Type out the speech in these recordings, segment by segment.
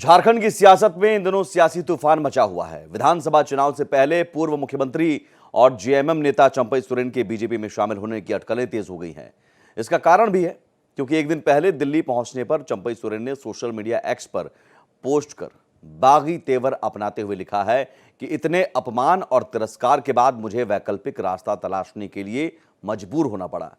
झारखंड की सियासत में इन दिनों सियासी तूफान मचा हुआ है। विधानसभा चुनाव से पहले पूर्व मुख्यमंत्री और जेएमएम नेता चंपई सोरेन के बीजेपी में शामिल होने की अटकलें तेज हो गई हैं। इसका कारण भी है क्योंकि एक दिन पहले दिल्ली पहुंचने पर चंपई सोरेन ने सोशल मीडिया एक्स पर पोस्ट कर बागी तेवर अपनाते हुए लिखा है कि इतने अपमान और तिरस्कार के बाद मुझे वैकल्पिक रास्ता तलाशने के लिए मजबूर होना पड़ा।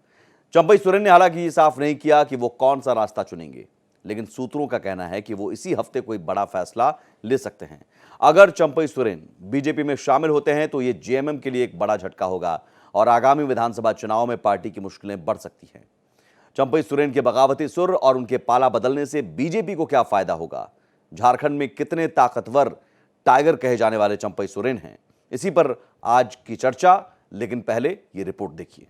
चंपई सोरेन ने हालांकि ये साफ नहीं किया कि वो कौन सा रास्ता चुनेंगे, लेकिन सूत्रों का कहना है कि वो इसी हफ्ते कोई बड़ा फैसला ले सकते हैं। अगर चंपई सोरेन बीजेपी में शामिल होते हैं तो ये जेएमएम के लिए एक बड़ा झटका होगा और आगामी विधानसभा चुनाव में पार्टी की मुश्किलें बढ़ सकती हैं। चंपई सोरेन के बगावती सुर और उनके पाला बदलने से बीजेपी को क्या फायदा होगा? झारखंड में कितने ताकतवर टाइगर कहे जाने वाले चंपई सोरेन हैं, इसी पर आज की चर्चा। लेकिन पहले ये रिपोर्ट देखिए।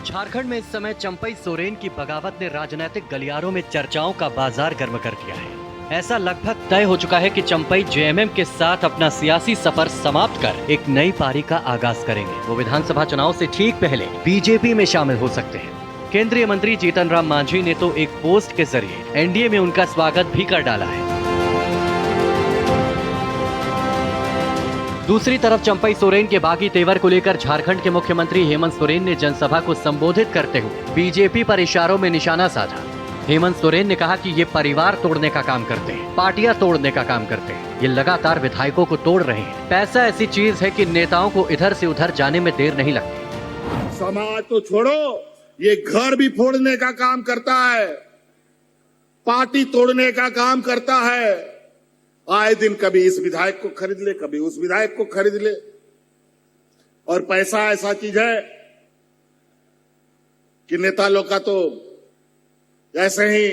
झारखंड में इस समय चंपई सोरेन की बगावत ने राजनीतिक गलियारों में चर्चाओं का बाजार गर्म कर दिया है। ऐसा लगभग तय हो चुका है कि चंपई जेएमएम के साथ अपना सियासी सफर समाप्त कर एक नई पारी का आगाज करेंगे। वो विधानसभा चुनाव से ठीक पहले बीजेपी में शामिल हो सकते हैं। केंद्रीय मंत्री जीतन राम मांझी ने तो एक पोस्ट के जरिए एनडीए में उनका स्वागत भी कर डाला है। दूसरी तरफ चंपई सोरेन के बागी तेवर को लेकर झारखंड के मुख्यमंत्री हेमंत सोरेन ने जनसभा को संबोधित करते हुए बीजेपी पर इशारों में निशाना साधा। हेमंत सोरेन ने कहा कि ये परिवार तोड़ने का काम करते हैं, पार्टियां तोड़ने का काम करते हैं। ये लगातार विधायकों को तोड़ रहे हैं। पैसा ऐसी चीज है कि नेताओं को इधर से उधर जाने में देर नहीं लगती। समाज तो छोड़ो, ये घर भी फोड़ने का काम करता है, पार्टी तोड़ने का काम करता है। आए दिन कभी इस विधायक को खरीद ले, कभी उस विधायक को खरीद ले। और पैसा ऐसा चीज है कि नेता लोग का तो ऐसे ही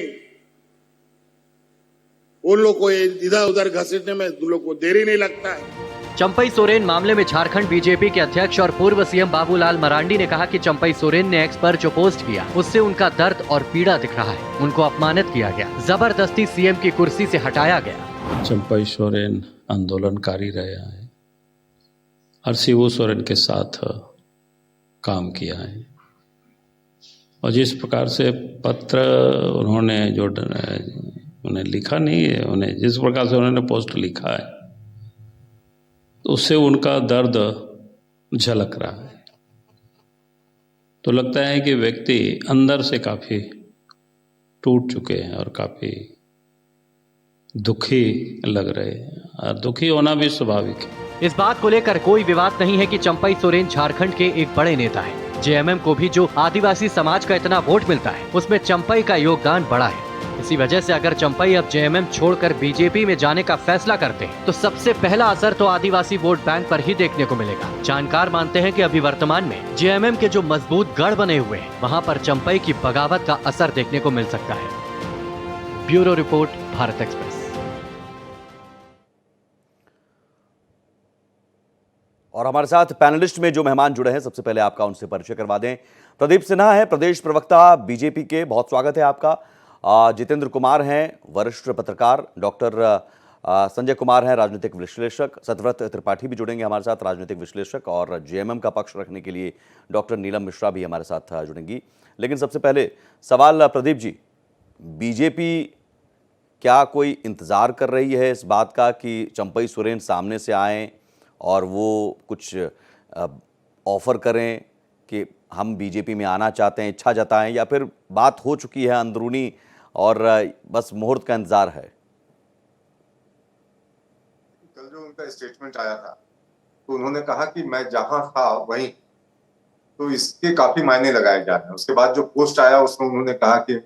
उन लोग को इधर उधर घसीटने में उन लोग को देरी नहीं लगता है। चंपई सोरेन मामले में झारखंड बीजेपी के अध्यक्ष और पूर्व सीएम बाबूलाल मरांडी ने कहा कि चंपई सोरेन ने एक्स पर जो पोस्ट किया उससे उनका दर्द और पीड़ा दिख रहा है। उनको अपमानित किया गया, जबरदस्ती सीएम की कुर्सी से हटाया गया। चंपई सोरेन आंदोलनकारी रहे हैं और शिबू सोरेन के साथ काम किया है और जिस प्रकार से पत्र उन्होंने जो उन्हें लिखा नहीं है, उन्हें जिस प्रकार से उन्होंने पोस्ट लिखा है तो उससे उनका दर्द झलक रहा है। तो लगता है कि व्यक्ति अंदर से काफ़ी टूट चुके हैं और काफ़ी दुखी लग रहे हैं और दुखी होना भी स्वाभाविक है। इस बात को लेकर कोई विवाद नहीं है कि चंपई सोरेन झारखंड के एक बड़े नेता हैं। जेएमएम को भी जो आदिवासी समाज का इतना वोट मिलता है उसमें चंपई का योगदान बड़ा है। इसी वजह से अगर चंपई अब जेएमएम छोड़कर बीजेपी में जाने का फैसला करते हैं तो सबसे पहला असर तो आदिवासी वोट बैंक पर ही देखने को मिलेगा। जानकार मानते हैं कि अभी वर्तमान में जेएमएम के जो मजबूत गढ़ बने हुए हैं वहां पर चंपई की बगावत का असर देखने को मिल सकता है। Bureau report, Bharat express. और हमारे साथ पैनलिस्ट में जो मेहमान जुड़े हैं, सबसे पहले आपका उनसे परिचय करवा दें। प्रदीप सिन्हा है, प्रदेश प्रवक्ता बीजेपी के, बहुत स्वागत है आपका। जितेंद्र कुमार हैं, वरिष्ठ पत्रकार। डॉक्टर संजय कुमार हैं, राजनीतिक विश्लेषक। सतव्रत त्रिपाठी भी जुड़ेंगे हमारे साथ, राजनीतिक विश्लेषक। और जेएमएम का पक्ष रखने के लिए डॉक्टर नीलम मिश्रा भी हमारे साथ जुड़ेंगी। लेकिन सबसे पहले सवाल प्रदीप जी, बीजेपी क्या कोई इंतज़ार कर रही है इस बात का कि चंपई सोरेन सामने से आएँ और वो कुछ ऑफर करें कि हम बीजेपी में आना चाहते हैं, इच्छा जताएं, या फिर बात हो चुकी है अंदरूनी और बस मुहूर्त का इंतजार है? कल जो उनका स्टेटमेंट आया था तो उन्होंने कहा कि मैं जहां था वहीं, तो इसके काफी मायने लगाए जा रहे हैं। उसके बाद जो पोस्ट आया उसमें उन्होंने कहा कि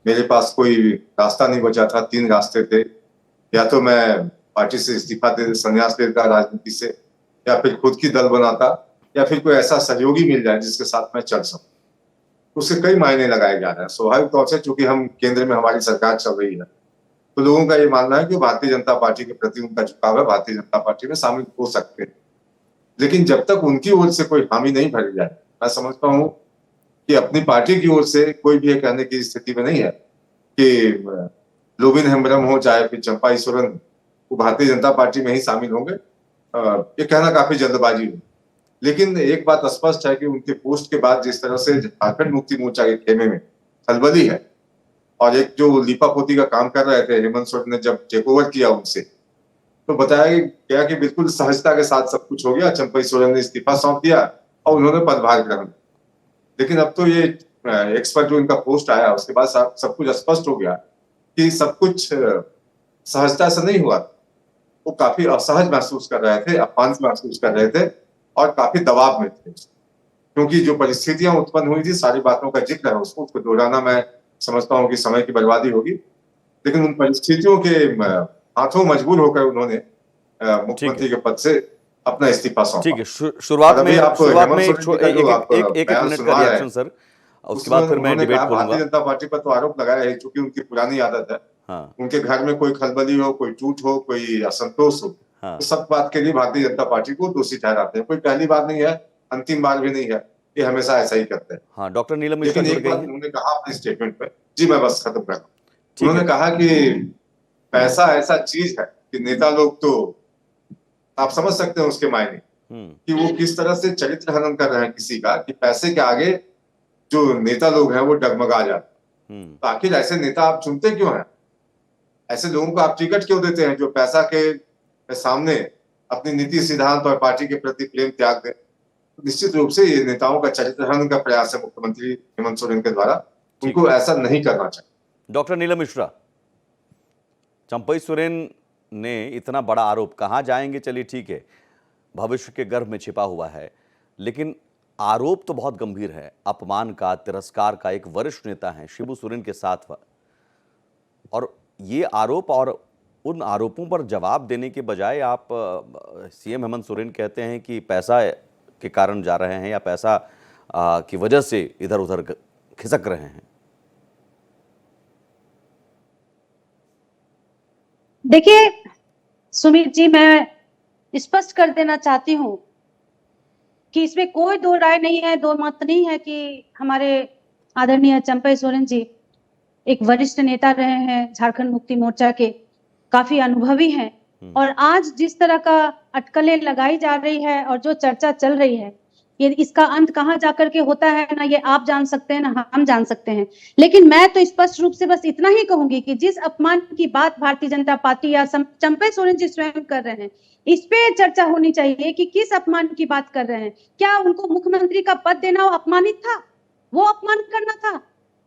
मेरे पास कोई रास्ता नहीं बचा था, 3 रास्ते थे, या तो मैं पार्टी से इस्तीफा दे संन्यास लेता राजनीति से, या फिर खुद की दल बनाता, या फिर कोई ऐसा सहयोगी मिल जाए जिसके साथ मैं चल सकूं। उससे कई मायने लगाए जा रहे हैं। स्वाभाविक तौर से चूंकि हम केंद्र में हमारी सरकार चल रही है तो लोगों का ये मानना है कि भारतीय जनता पार्टी के प्रति उनका झुकाव है, भारतीय जनता पार्टी में शामिल हो सकते हैं। लेकिन जब तक उनकी ओर से कोई हामी नहीं भरी जाए, मैं समझता हूँ कि अपनी पार्टी की ओर से कोई भी ये कहने की स्थिति में नहीं है कि लोबिन हेम्ब्रम हो चाहे फिर चंपई सोरेन वो भारतीय जनता पार्टी में ही शामिल होंगे। ये कहना काफी जल्दबाजी हुई। लेकिन एक बात स्पष्ट है कि उनके पोस्ट के बाद जिस तरह से झारखंड मुक्ति मोर्चा के खेमे में खलबली है, और एक जो लीपापोती का काम कर रहे थे हेमंत सोरेन ने जब टेक ओवर किया उनसे, तो बताया गया कि बिल्कुल सहजता के साथ सब कुछ हो गया। चंपई सोरेन ने इस्तीफा सौंप दिया और उन्होंने पदभार ग्रहण किया। लेकिन अब तो ये एक्स पर जो इनका पोस्ट आया उसके बाद सब कुछ स्पष्ट हो गया कि सब कुछ सहजता से नहीं हुआ। वो काफी असहज महसूस कर रहे थे, अपमान महसूस कर रहे थे और काफी दबाव में थे, क्योंकि जो परिस्थितियां उत्पन्न हुई थी, सारी बातों का जिक्र है, उसको दोहराना मैं समझता हूँ कि समय की बर्बादी होगी। लेकिन उन परिस्थितियों के हाथों मजबूर होकर उन्होंने मुख्यमंत्री के पद से अपना इस्तीफा सौंपा। ठीक है, शुरुआत में हेमंत एक सोरेन जी का जो आप एक बयान मिनट का सुनवा रहे हैं, रिएक्शन सर, उसके बाद फिर मैं उन्होंने डिबेट कहा खोलूंगा। भारतीय जनता पार्टी पर तो आरोप लगाया है, चूंकि उनकी पुरानी आदत है, हाँ उनके घर में कोई खलबली हो, कोई टूट हो, कोई असंतोष हो, हाँ तो सब बात के लिए भारतीय जनता पार्टी को दोषी ठहराते हैं। कोई पहली बार नहीं है, अंतिम बार भी नहीं है, ये हमेशा ऐसा ही करते हैं। हाँ, डॉक्टर नीलम मिश्रा लेकिन जुड़ एक गई बात हैं। उन्होंने कहा अपने स्टेटमेंट में, जी मैं बस खत्म कर रहा हूं। ठीक है। उन्होंने कहा कि पैसा ऐसा चीज है कि नेता लोग तो आप समझ सकते हैं उसके मायने, कि वो किस तरह से चरित्र हनन कर रहे हैं किसी का, कि पैसे के आगे जो नेता लोग हैं वो डगमगा जाते हैं। तो आखिर ऐसे नेता आप चुनते क्यों हैं? ऐसे लोगों को आप टिकट क्यों देते हैं जो पैसा के सामने अपनी नीति सिद्धांत और पार्टी के प्रति प्रेम त्याग दें? निश्चित रूप से ये नेताओं का चरित्र हनन का प्रयास है मुख्यमंत्री हेमंत सोरेन के द्वारा। उनको ऐसा नहीं करना चाहिए। डॉक्टर नीलम मिश्रा, चंपई सोरेन ने इतना बड़ा आरोप, कहाँ जाएंगे चलिए ठीक है, भविष्य के गर्भ में छिपा हुआ है, लेकिन आरोप तो बहुत गंभीर है, अपमान का, तिरस्कार का। एक वरिष्ठ नेता हैं शिबू सोरेन के साथ, और ये आरोप और उन आरोपों पर जवाब देने के बजाय आप सीएम हेमंत सोरेन कहते हैं कि पैसा के कारण जा रहे हैं या पैसा की वजह से इधर उधर खिसक रहे हैं। देखिए सुमित जी, मैं स्पष्ट कर देना चाहती हूँ कि इसमें कोई दो राय नहीं है, दो मत नहीं है कि हमारे आदरणीय चंपई सोरेन जी एक वरिष्ठ नेता रहे हैं, झारखंड मुक्ति मोर्चा के काफी अनुभवी हैं, और आज जिस तरह का अटकलें लगाई जा रही है और जो चर्चा चल रही है, ये इसका अंत कहाँ जाकर के होता है ना ये आप जान सकते हैं ना हम जान सकते हैं। लेकिन मैं तो स्पष्ट रूप से बस इतना ही कहूंगी कि जिस अपमान की बात भारतीय जनता पार्टी या चंपई सोरेन जी स्वयं कर रहे हैं, इस पे चर्चा होनी चाहिए कि किस अपमान की बात कर रहे हैं। क्या उनको मुख्यमंत्री का पद देना वो अपमानित था? वो अपमान करना था?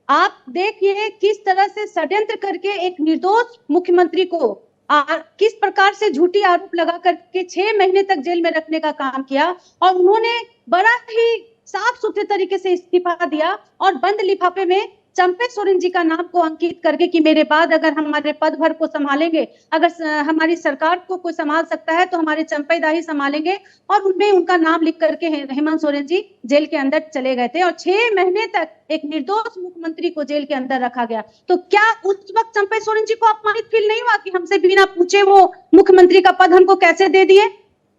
आप देखिए किस तरह से षड्यंत्र करके एक निर्दोष मुख्यमंत्री को किस प्रकार से झूठी आरोप लगा करके 6 महीने तक जेल में रखने का काम किया, और उन्होंने बड़ा ही साफ सुथरे तरीके से इस्तीफा दिया और बंद लिफाफे में चंपई सोरेन जी का नाम को अंकित करके कि मेरे बाद अगर हमारे पद भर को संभालेंगे, अगर हमारी सरकार को कोई संभाल सकता है तो हमारे चंपई दा ही संभालेंगे, और उनमें उनका नाम लिख करके हेमंत सोरेन जी जेल के अंदर चले गए थे और 6 महीने तक एक निर्दोष मुख्यमंत्री को जेल के अंदर रखा गया। तो क्या उस वक्त चंपई सोरेन जी को अपमानित फील नहीं हुआ कि हमसे बिना पूछे वो मुख्यमंत्री का पद हमको कैसे दे दिए?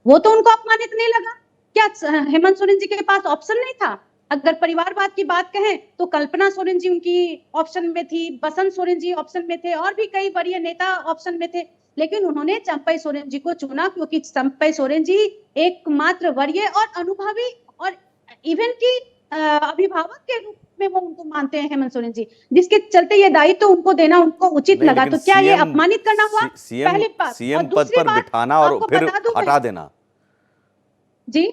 वो तो उनको अपमानित नहीं लगा? क्या हेमंत सोरेन जी के पास ऑप्शन नहीं था? अगर परिवारवाद की बात कहें तो कल्पना सोरेन जी उनकी ऑप्शन में थी, बसंत सोरेन जी ऑप्शन में थे, और भी कई वरीय नेता ऑप्शन में थे, लेकिन उन्होंने चंपई सोरेन जी को चुना क्योंकि चंपई सोरेन जी एकमात्र वरीय और अनुभवी और इवन की अभिभावक के रूप में वो उनको मानते हैं हेमंत सोरेन जी, जिसके चलते ये दायित्व उनको देना उनको उचित लगा। तो क्या ये अपमानित करना हुआ? पहली बात। सीएम पद पर बिठाना और फिर हटा देना, जी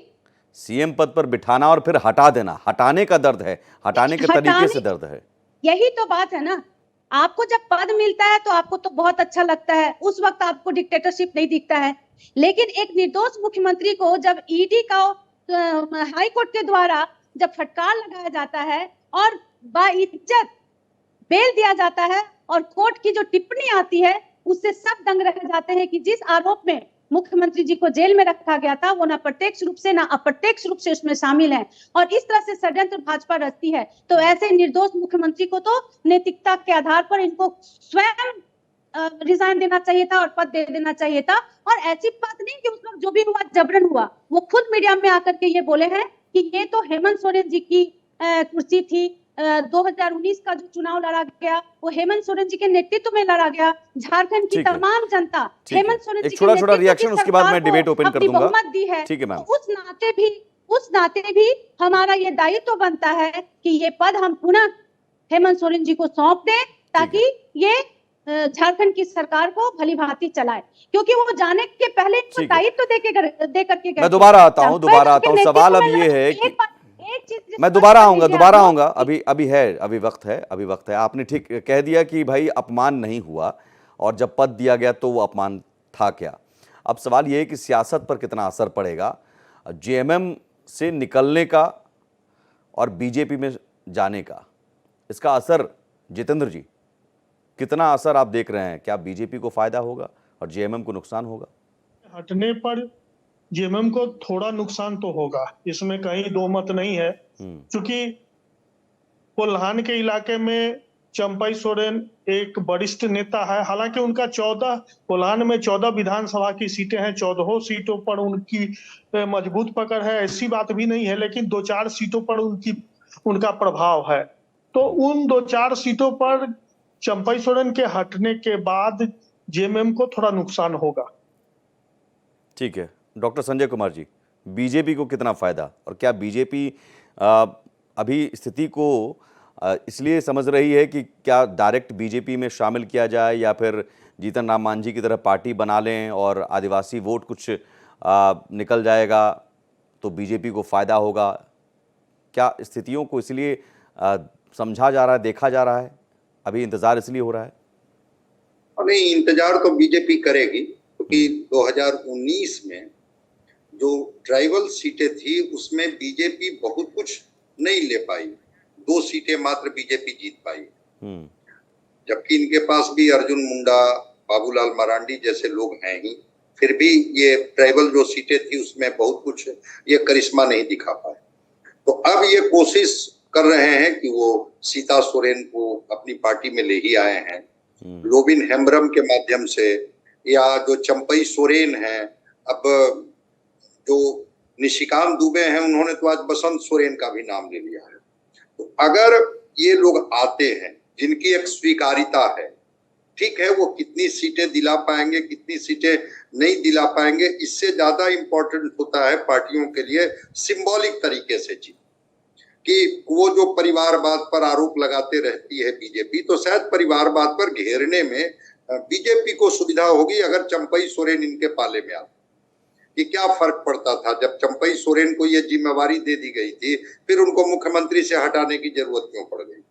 सीएम पद पर बिठाना और फिर हटा देना, हटाने का दर्द है, हटाने के तरीके से दर्द है। यही तो बात है ना। आपको जब पद मिलता है तो आपको तो बहुत अच्छा लगता है, उस वक्त आपको डिक्टेटरशिप नहीं दिखता है, लेकिन एक निर्दोष मुख्यमंत्री को जब ईडी का हाई कोर्ट के द्वारा जब फटकार लगाया जाता है और बाइज्जत बेल दिया जाता है और कोर्ट की जो टिप्पणी आती है उससे सब दंग रह जाते हैं कि जिस आरोप में मुख्यमंत्री जी को जेल में रखा गया था वो ना प्रत्यक्ष रूप से ना अप्रत्यक्ष रूप से उसमें शामिल है, और इस तरह से षड्यंत्र भाजपा रचती है। तो ऐसे निर्दोष मुख्यमंत्री को तो नैतिकता के आधार पर इनको स्वयं रिजाइन देना चाहिए था और पद दे देना चाहिए था। और ऐसी बात नहीं कि उस वक्त जो भी हुआ जबरन हुआ, वो खुद मीडिया में आकर के ये बोले हैं कि ये तो हेमंत सोरेन जी की कुर्सी थी, 2019 का जो चुनाव लड़ा गया वो हेमंत सोरेन जी के नेतृत्व में लड़ा गया। झारखंड की ठीक है। तमाम जनता ठीक है। हेमंत सोरेन एक जी के छोटा-छोटा नेतृत्व की रिएक्शन, उसके बाद मैं सरकार को डिबेट ओपन कर अपनी दूंगा। बहुमत दी है। ठीक है मैम। तो उस नाते भी हमारा ये दायित्व बनता है कि ये पद हम पुनः हेमंत सोरेन जी को सौंप दें ताकि ये झारखंड की सरकार को भली भांति चलाए, क्योंकि वो जाने के पहले इनको ठीक है। दायित्व दे करके गए मैं थे। दोबारा आता हूं। चंपई सवाल अब नेतृत्व में ये है कि एक चीज मैं स्पष्ट दोबारा कर लीजिए आप आऊंगा। लोग। अभी वक्त है। आपने ठीक कह दिया कि भाई अपमान नहीं हुआ, और जब पद दिया गया तो वो अपमान था क्या। अब सवाल ये है कि सियासत पर कितना असर पड़ेगा जेएमएम से निकलने का और बीजेपी में जाने का। इसका असर जितेंद्र जी, कितना असर आप देख रहे हैं? क्या बीजेपी को फायदा होगा और जेएमएम को नुकसान होगा? हटने पर जेएमएम को थोड़ा नुकसान तो होगा, इसमें कहीं दो मत नहीं है। क्योंकि कोल्हान के इलाके में चंपई सोरेन एक वरिष्ठ नेता है। हालांकि उनका कोल्हान में 14 विधानसभा की सीटें हैं, 14 सीटों पर उनकी मजबूत पकड़ है, ऐसी बात भी नहीं है। लेकिन 2-4 सीटों पर उनका प्रभाव है। तो उन 2-4 सीटों पर चंपई सोरेन के हटने के बाद जेएमएम को थोड़ा नुकसान होगा। ठीक है। डॉक्टर संजय कुमार जी, बीजेपी को कितना फायदा, और क्या बीजेपी अभी स्थिति को इसलिए समझ रही है कि क्या डायरेक्ट बीजेपी में शामिल किया जाए, या फिर जीतन राम मांझी की तरह पार्टी बना लें और आदिवासी वोट कुछ निकल जाएगा तो बीजेपी को फायदा होगा? क्या स्थितियों को इसलिए समझा जा रहा है, देखा जा रहा है, अभी इंतजार इसलिए हो रहा है? नहीं, इंतजार तो बीजेपी करेगी, क्योंकि 2019 में जो ट्राइबल सीटें थी उसमें बीजेपी बहुत कुछ नहीं ले पाई। 2 सीटें मात्र बीजेपी जीत पाई, जबकि इनके पास भी अर्जुन मुंडा, बाबूलाल मरांडी जैसे लोग हैं ही। फिर भी ये ट्राइबल जो सीटें थी उसमें बहुत कुछ ये करिश्मा नहीं दिखा पाए। तो अब ये कोशिश कर रहे हैं कि वो सीता सोरेन को अपनी पार्टी में ले ही आए हैं, लोबिन हेम्ब्रम के माध्यम से, या जो चंपई सोरेन हैं, अब जो निशिकांत दुबे हैं उन्होंने तो आज बसंत सोरेन का भी नाम ले लिया है। तो अगर ये लोग आते हैं जिनकी एक स्वीकारिता है, ठीक है, वो कितनी सीटें दिला पाएंगे, कितनी सीटें नहीं दिला पाएंगे, इससे ज्यादा इंपॉर्टेंट होता है पार्टियों के लिए सिंबॉलिक तरीके से जीत। कि वो जो परिवारवाद पर आरोप लगाते रहती है बीजेपी, तो शायद परिवारवाद पर घेरने में बीजेपी को सुविधा होगी अगर चंपई सोरेन इनके पाले में आते। कि क्या फर्क पड़ता था जब चंपई सोरेन को ये जिम्मेवारी दे दी गई थी, फिर उनको मुख्यमंत्री से हटाने की जरूरत क्यों पड़ गई?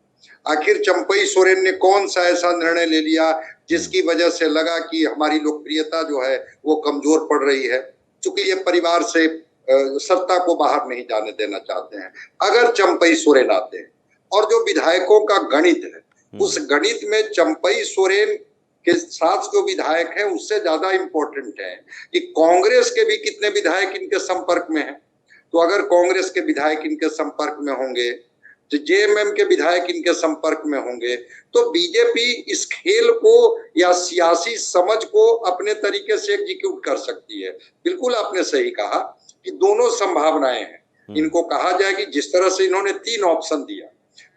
आखिर चंपई सोरेन ने कौन सा ऐसा निर्णय ले लिया जिसकी वजह से लगा कि हमारी लोकप्रियता जो है वो कमजोर पड़ रही है? क्योंकि ये परिवार से सत्ता को बाहर नहीं जाने देना चाहते हैं। अगर चंपई सोरेन आते हैं, और जो विधायकों का गणित है उस गणित में चंपई सोरेन के साथ जो विधायक हैं उससे ज्यादा इंपॉर्टेंट है कि कांग्रेस के भी कितने विधायक इनके संपर्क में हैं। तो अगर कांग्रेस के विधायक इनके संपर्क में होंगे, तो जेएमएम के विधायक इनके संपर्क में होंगे, तो बीजेपी इस खेल को या सियासी समझ को अपने तरीके से एग्जीक्यूट कर सकती है। बिल्कुल आपने सही कहा कि दोनों संभावनाएं हैं। इनको कहा जाए कि जिस तरह से इन्होंने 3 ऑप्शन दिया,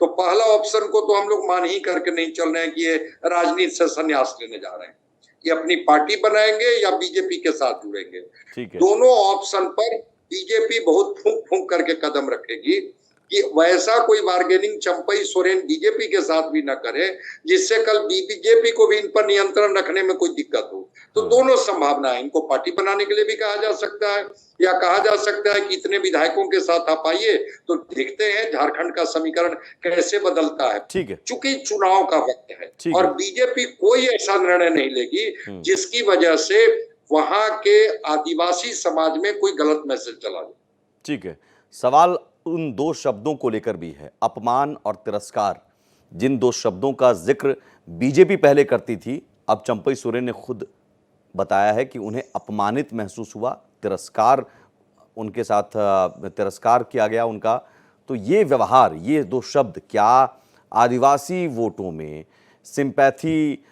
तो पहला ऑप्शन को तो हम लोग मान ही करके नहीं चल रहे हैं कि ये राजनीति से संन्यास लेने जा रहे हैं, ये अपनी पार्टी बनाएंगे या बीजेपी के साथ जुड़ेंगे। दोनों ऑप्शन पर बीजेपी बहुत फूंक फूंक करके कदम रखेगी कि वैसा कोई बार्गेनिंग चंपई सोरेन बीजेपी के साथ भी न करे जिससे कल बीजेपी को भी इन पर नियंत्रण रखने में कोई दिक्कत हो। तो दोनों संभावना है। इनको पार्टी बनाने के लिए भी कहा जा सकता है, या कहा जा सकता है कि इतने विधायकों के साथ आप आइए तो देखते हैं झारखंड का समीकरण कैसे बदलता है। ठीक है। चूंकि चुनाव का वक्त है और बीजेपी कोई ऐसा निर्णय नहीं लेगी जिसकी वजह से वहां के आदिवासी समाज में कोई गलत मैसेज चला जाए। ठीक है। सवाल उन 2 शब्दों को लेकर भी है, अपमान और तिरस्कार। जिन 2 शब्दों का जिक्र बीजेपी पहले करती थी, अब चंपई सोरेन ने खुद बताया है कि उन्हें अपमानित महसूस हुआ, तिरस्कार उनके साथ तिरस्कार किया गया उनका। तो ये व्यवहार, ये 2 शब्द क्या आदिवासी वोटों में सिंपैथी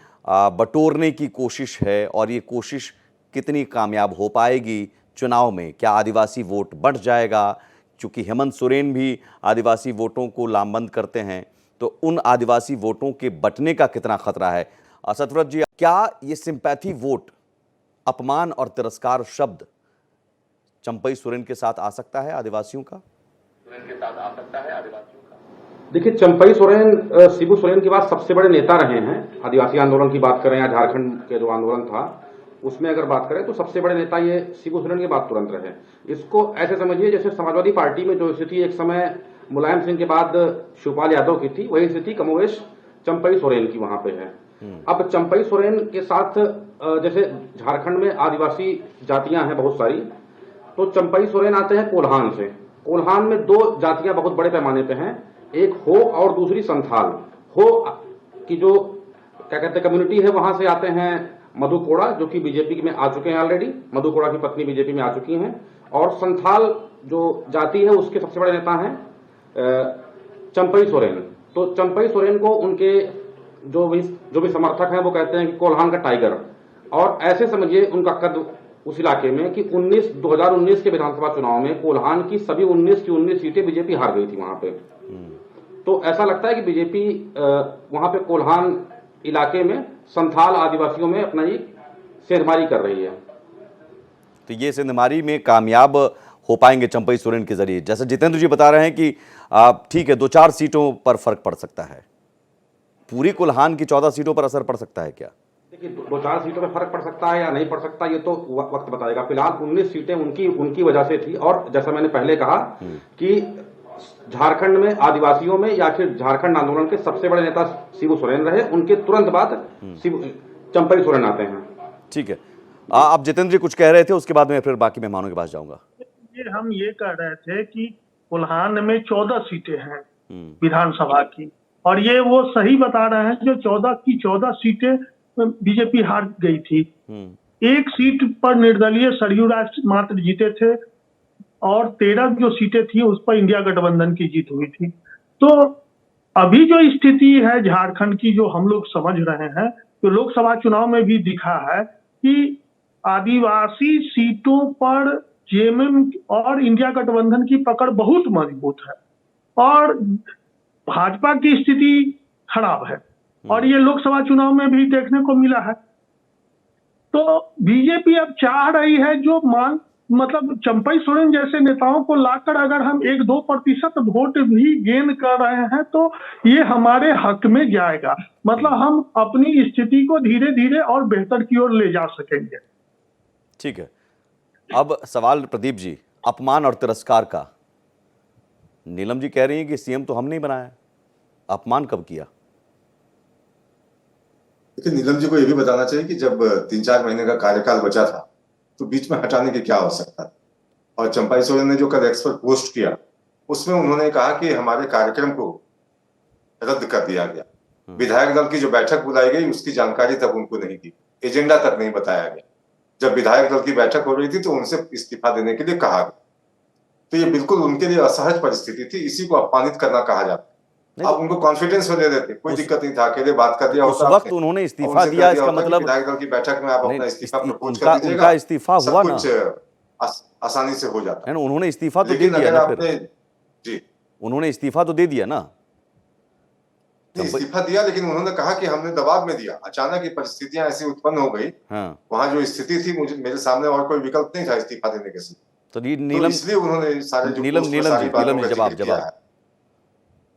बटोरने की कोशिश है, और ये कोशिश कितनी कामयाब हो पाएगी चुनाव में? क्या आदिवासी वोट बढ़ जाएगा? चूंकि हेमंत सोरेन भी आदिवासी वोटों को लामबंद करते हैं, तो उन आदिवासी वोटों के बंटने का कितना खतरा है? सतव्रत जी, क्या ये सिंपैथी वोट, अपमान और तिरस्कार शब्द चंपई सोरेन के साथ आ सकता है आदिवासियों का? देखिए, चंपई सोरेन शिबू सोरेन के बाद सबसे बड़े नेता रहे हैं। आदिवासी आंदोलन की बात करें या झारखंड के जो आंदोलन था उसमें अगर बात करें तो सबसे बड़े नेता ये शिबू सोरेन के बाद तुरंत रहे। इसको ऐसे समझिए जैसे समाजवादी पार्टी में जो स्थिति एक समय मुलायम सिंह के बाद शिवपाल यादव की थी, वही स्थिति कमोवेश चंपई सोरेन की वहां पे है। अब चंपई सोरेन के साथ जैसे झारखंड में आदिवासी जातियां हैं बहुत सारी, तो चंपई सोरेन आते हैं कोल्हान से। कोल्हान में दो जातियां बहुत बड़े पैमाने पे हैं, एक हो और दूसरी संथाल। हो की जो क्या कहते हैं कम्युनिटी है, वहां से आते हैं मधु कोड़ा, जो कि बीजेपी में आ चुके हैं ऑलरेडी। मधु कोड़ा की पत्नी बीजेपी में आ चुकी हैं। और संथाल जो जाति है उसके सबसे बड़े नेता हैं चंपई सोरेन। तो चंपई सोरेन को उनके जो भी समर्थक हैं वो कहते हैं कि कोल्हान का टाइगर। और ऐसे समझिए उनका कद उस इलाके में कि 2019 के विधानसभा चुनाव में कोल्हान की सभी 19 की 19 सीटें बीजेपी हार गई थी वहां पे। तो ऐसा लगता है कि बीजेपी वहां पे कोल्हान इलाके में संथाल आदिवासियों में अपना ही सेंधमारी कर रही है। तो ये सेंधमारी में कामयाब हो पाएंगे चंपई सोरेन के जरिए? जैसे जितेंद्र जी बता रहे हैं कि ठीक है, 2-4 सीटों पर फर्क पड़ सकता है, पूरी कोल्हान की 14 सीटों पर असर पड़ सकता है क्या? देखिए, 2-4 सीटों में फर्क पड़ सकता है या नहीं पड़ सकता, ये तो वक्त बताएगा। फिलहाल 19 सीटें उनकी वजह से थी। और जैसा मैंने पहले कहा कि झारखंड में आदिवासियों में या फिर झारखंड आंदोलन के सबसे बड़े नेता शिबू सोरेन रहे, उनके तुरंत बाद चंपई सोरेन आते हैं। ठीक है, आप जितेंद्र जी कुछ कह रहे थे, उसके बाद मैं फिर बाकी मेहमानों के पास जाऊंगा। हम ये कह रहे थे कि कोल्हान में 14 सीटें हैं विधानसभा की, और ये वो सही बता रहे हैं जो 14 की 14 सीटें बीजेपी हार गई थी। एक सीट पर निर्दलीय सरयू राज मात्र जीते थे और 13 जो सीटें थी उस पर इंडिया गठबंधन की जीत हुई थी। तो अभी जो स्थिति है झारखंड की, जो हम लोग समझ रहे हैं, तो लोकसभा चुनाव में भी दिखा है कि आदिवासी सीटों पर जेएमएम और इंडिया गठबंधन की पकड़ बहुत मजबूत है और भाजपा की स्थिति खराब है, और ये लोकसभा चुनाव में भी देखने को मिला है। तो बीजेपी अब चाह रही है जो मतलब चंपई सोरेन जैसे नेताओं को लाकर अगर हम 1-2% वोट भी गेन कर रहे हैं तो ये हमारे हक में जाएगा। मतलब हम अपनी स्थिति को धीरे धीरे और बेहतर की ओर ले जा सकेंगे। ठीक है, अब सवाल प्रदीप जी, अपमान और तिरस्कार का। नीलम जी कह रही हैं कि सीएम तो हम नहीं बनाया, अपमान कब किया? देखिए, नीलम जी को यह भी बताना चाहिए कि जब 3-4 महीने का कार्यकाल बचा था तो बीच में हटाने की क्या आवश्यकता थी। और चंपई सोरेन ने जो कल एक्स पर पोस्ट किया उसमें उन्होंने कहा कि हमारे कार्यक्रम को रद्द कर दिया गया। विधायक दल की जो बैठक बुलाई गई उसकी जानकारी तक उनको नहीं दी, एजेंडा तक नहीं बताया गया। जब विधायक दल की बैठक हो रही थी तो उनसे इस्तीफा देने के लिए कहा गया। तो ये बिल्कुल उनके लिए असहज परिस्थिति थी, इसी को अपमानित करना कहा जाता है। आप उनको कॉन्फिडेंस में दे देते, कोई दिक्कत नहीं था, अकेले बात कर दिया उस वक्त उन्होंने इस्तीफा दिया, इसका मतलब विधायक दल की बैठक में आप अपना इस्तीफा प्रपोज कर दीजिएगा, उनका इस्तीफा हुआ ना, कुछ आसानी से हो जाता है। उन्होंने इस्तीफा तो दे दिया ना फिर। जी, उन्होंने इस्तीफा तो दे दिया ना। इस्तीफा दिया, लेकिन उन्होंने कहा कि हमने दबाव में दिया, अचानक ये परिस्थितियां ऐसी उत्पन्न हो गई। वहां जो स्थिति थी, मेरे सामने और कोई विकल्प नहीं था इस्तीफा देने के सिवा। तो नीलम, इसलिए उन्होंने सारे जो नीलम जवाब।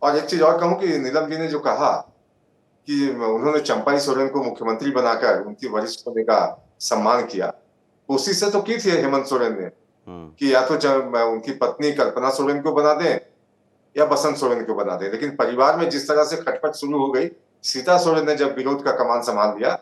और एक चीज और कहूं कि नीलम जी ने जो कहा कि उन्होंने चंपई सोरेन को मुख्यमंत्री बनाकर उनकी वरिष्ठ होने का सम्मान किया, कोशिश तो की थी हेमंत सोरेन ने कि या तो उनकी पत्नी कल्पना सोरेन को बना दें या बसंत सोरेन को बना दें। लेकिन परिवार में जिस तरह से खटपट शुरू हो गई, सीता सोरेन ने जब विरोध का कमान संभाल लिया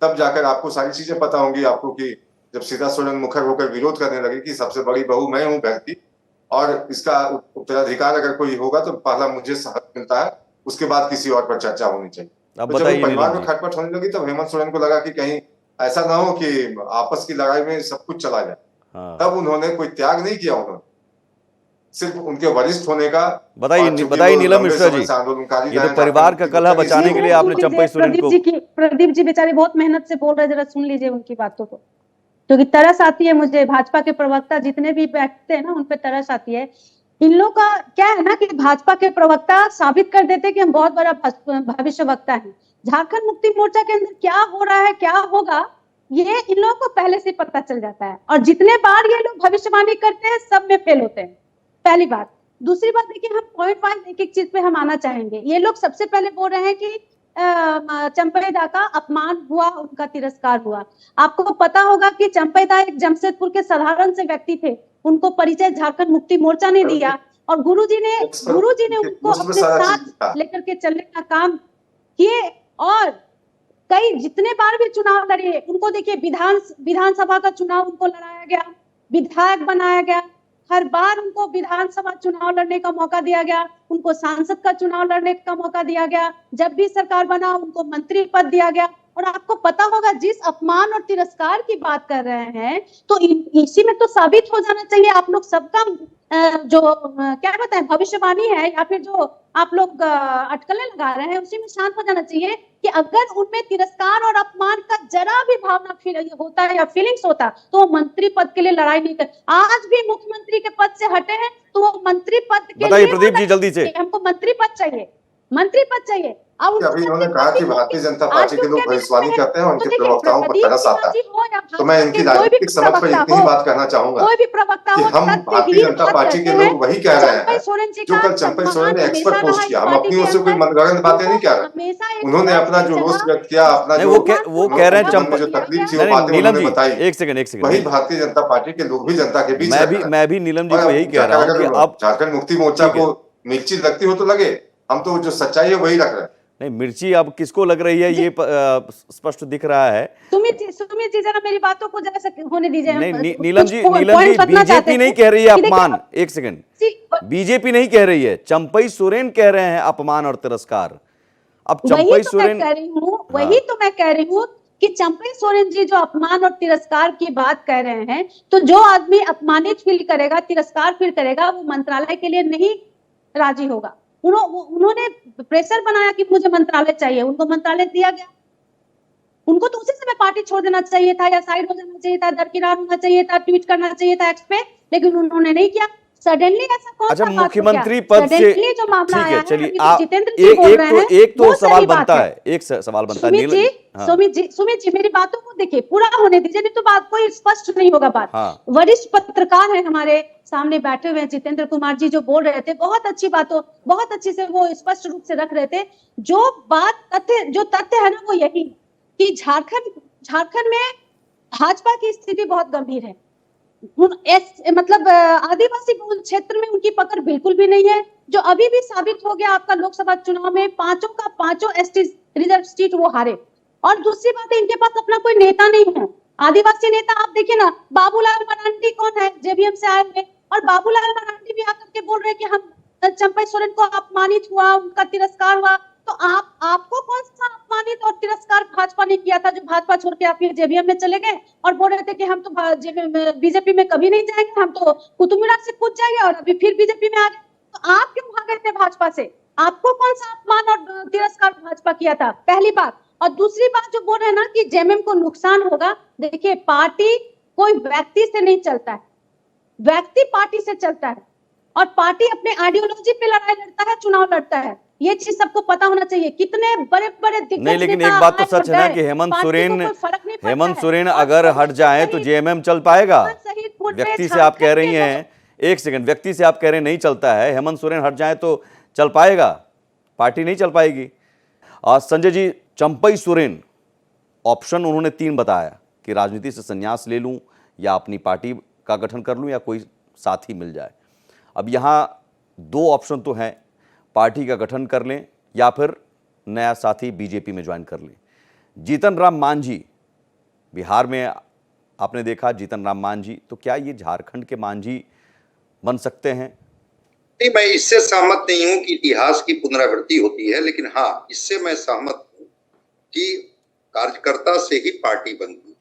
तब जाकर आपको सारी चीजें पता होंगी आपको कि जब सीता सोरेन मुखर होकर विरोध करने लगी कि सबसे बड़ी बहू मैं हूं घर की और इसका उत्तराधिकार अगर कोई होगा तो पहला मुझे हक मिलता है, उसके बाद किसी और पर चर्चा होनी चाहिए। तो जब परिवार में खटपट होने लगी तब हेमंत सोरेन को लगा कि कहीं ऐसा ना हो कि आपस की लड़ाई में सब कुछ चला जाए। तब उन्होंने कोई त्याग नहीं किया, उन्होंने सिर्फ उनके वरिष्ठ होने का। बताइए नीलम मिश्रा जी, ये तो परिवार का कलह बचाने के लिए आपने चंपई सोरेन को। प्रदीप जी बेचारे बहुत मेहनत से बोल रहे, जरा सुन लीजिए उनकी बातों को, क्योंकि तरस आती है मुझे। भाजपा के प्रवक्ता जितने भी बैठते हैं ना उन पे तरस आती है इन लोग का क्या है ना कि भाजपा के प्रवक्ता साबित कर देते कि हम बहुत बड़ा भविष्य वक्ता है। झारखंड मुक्ति मोर्चा के अंदर क्या हो रहा है, क्या होगा, ये इन लोगों को पहले से पता चल जाता है। और जितने बार ये लोग भविष्यवाणी करते हैं सब में फेल होते हैं, पहली बात। दूसरी बात देखिए, हम पॉइंट वाइज एक एक चीज पे हम आना चाहेंगे। ये लोग सबसे पहले बोल रहे हैं कि चंपई दा का अपमान हुआ, उनका तिरस्कार हुआ। आपको पता होगा कि चंपई दा एक जमशेदपुर के साधारण से व्यक्ति थे, उनको परिचय झारखंड मुक्ति मोर्चा ने दिया और गुरुजी ने उनको अपने साथ लेकर के चलने का काम किए। और कई जितने बार भी चुनाव लड़े, उनको देखिए विधानसभा का चुनाव उनको लड़ाया गया, विधायक बनाया गया, हर बार उनको विधानसभा चुनाव लड़ने का मौका दिया गया, उनको सांसद का चुनाव लड़ने का मौका दिया गया, जब भी सरकार बना उनको मंत्री पद दिया गया। और आपको पता होगा जिस अपमान और तिरस्कार की बात कर रहे हैं, तो इसी में तो साबित हो जाना चाहिए आप लोग सबका जो क्या बताएं भविष्यवाणी है या फिर जो आप लोग अटकलें लगा रहे हैं, उसी में शांत हो जाना चाहिए कि अगर उनमें तिरस्कार और अपमान का जरा भी भावना फील होता है या फीलिंग्स होता तो वो मंत्री पद के लिए लड़ाई नहीं कर। आज भी मुख्यमंत्री के पद से हटे हैं तो वो मंत्री पद के बताइए लिए प्रदीप जी जल्दी से। हमको मंत्री पद चाहिए, मंत्री पद चाहिए। अब अभी उन्होंने कहा कि भारतीय जनता पार्टी के लोग भविष्यवाणी करते हैं, उनके प्रवक्ताओं को तरस आता है। तो मैं इनकी राजनीतिक समझ पर इतनी ही बात कहना चाहूंगा कोई भी प्रवक्ता कि हम भारतीय जनता पार्टी के लोग वही कह रहे हैं जो कल चंपई सोरेन ने एक्सपर्ट पोस्ट किया। हम अपनी ओर से कोई मनगढ़ंत बातें नहीं कह रहे। उन्होंने अपना जो रोष व्यक्त किया, अपना जो वो कह रहे हैं जो तकलीफ थी वो बातें उन्होंने बताई। एक सेकंड वही भारतीय जनता पार्टी के लोग भी जनता के बीच मैं भी नीलम जी को यही कह रहा हूँ कि अब झारखंड मुक्ति मोर्चा को मिर्ची लगती हो तो लगे, हम तो जो सच्चाई है वही रख रहे हैं। नहीं, मिर्ची अब किसको लग रही है ये स्पष्ट दिख रहा है। सुमित जी जरा मेरी बातों को जरा से होने दीजिए। नहीं नीलम जी बीजेपी नहीं कह रही है अपमान। एक सेकंड, बीजेपी नहीं कह रही है, चंपई सोरेन कह रहे हैं अपमान और तिरस्कार। अब चंपई सोरेन वही तो मैं कह रही हूँ कि चंपई सोरेन जी जो अपमान और तिरस्कार की बात कह रहे हैं, तो जो आदमी अपमानित फील करेगा, तिरस्कार फील करेगा, वो मंत्रालय के लिए नहीं राजी होगा। उन्होंने प्रेशर बनाया कि मुझे मंत्रालय चाहिए, उनको मंत्रालय दिया गया। उनको तो उसी समय पार्टी छोड़ देना चाहिए था या साइड हो जाना चाहिए था, दरकिनार होना चाहिए था, ट्वीट करना चाहिए था एक्स पे, लेकिन उन्होंने नहीं किया। सडनली ऐसा कौन सा मुख्यमंत्री पद से जो मामला आया है, चलिए एक तो सवाल बनता है, एक सवाल बनता है। सुमित जी मेरी बातों को देखिए, पूरा होने दीजिए, नहीं तो बात कोई स्पष्ट नहीं होगा बात। वरिष्ठ पत्रकार है हमारे सामने बैठे हुए जितेंद्र कुमार जी, जो बोल रहे थे बहुत अच्छी बातों, बहुत अच्छी से वो स्पष्ट रूप से रख रहे थे। जो तथ्य है ना वो यही कि झारखंड में भाजपा की स्थिति बहुत गंभीर है। मतलब आदिवासी बहुल क्षेत्र में उनकी पकड़ बिल्कुल भी नहीं है, जो अभी भी साबित हो गया आपका लोकसभा चुनाव में 5 एसटी रिजर्व सीट वो हारे। और दूसरी बात है, इनके पास अपना कोई नेता नहीं है, आदिवासी नेता। आप देखिए ना, बाबूलाल मरांडी कौन है, जेबीएम से आए हुए, और बाबूलाल मरांडी भी आकर के बोल रहे कि हम चंपई सोरेन को अपमानित हुआ, उनका तिरस्कार हुआ। तो आपको कौन सा अपमानित और तिरस्कार भाजपा ने किया था, जो भाजपा छोड़ के आप फिर जेबीएम में चले गए और बोल रहे थे कि हम तो बीजेपी में कभी नहीं जाएंगे, हम तो कुतुब मीनार से कूद जाएंगे, और अभी फिर बीजेपी में आ गए। तो आप क्यों भागे थे भाजपा से? आपको कौन सा अपमान और तिरस्कार भाजपा किया था, पहली बात। और दूसरी बात जो बोल रहे हैं ना कि जेएमएम को नुकसान होगा, देखिए पार्टी कोई व्यक्ति से नहीं चलता है, व्यक्ति पार्टी से चलता है, और पार्टी अपने आइडियोलॉजी पे लड़ाई लड़ता है, चुनाव लड़ता है। ये चीज सबको पता होना चाहिए। कितने बड़े दिग्गज नहीं, लेकिन एक बात तो सच है ना कि हेमंत सोरेन अगर हट जाए तो जेएमएम चल पाएगा। व्यक्ति से आप कह रही हैं, एक सेकंड, व्यक्ति से आप कह रहे हैं नहीं चलता है, हेमंत सोरेन हट जाए तो चल पाएगा, पार्टी नहीं चल पाएगी। संजय जी, चंपई सोरेन ऑप्शन उन्होंने 3 बताया कि राजनीति से संन्यास ले लूं या अपनी पार्टी का गठन कर लूं या कोई साथी मिल जाए। अब यहाँ 2 ऑप्शन तो हैं, पार्टी का गठन कर लें या फिर नया साथी बीजेपी में ज्वाइन कर लें। जीतन राम मांझी, बिहार में आपने देखा जीतन राम मांझी, तो क्या ये झारखंड के मांझी बन सकते हैं? नहीं, मैं इससे सहमत नहीं हूं कि इतिहास की पुनरावृत्ति होती है, लेकिन हाँ, इससे मैं सहमत हूं कि कार्यकर्ता से ही पार्टी बनती,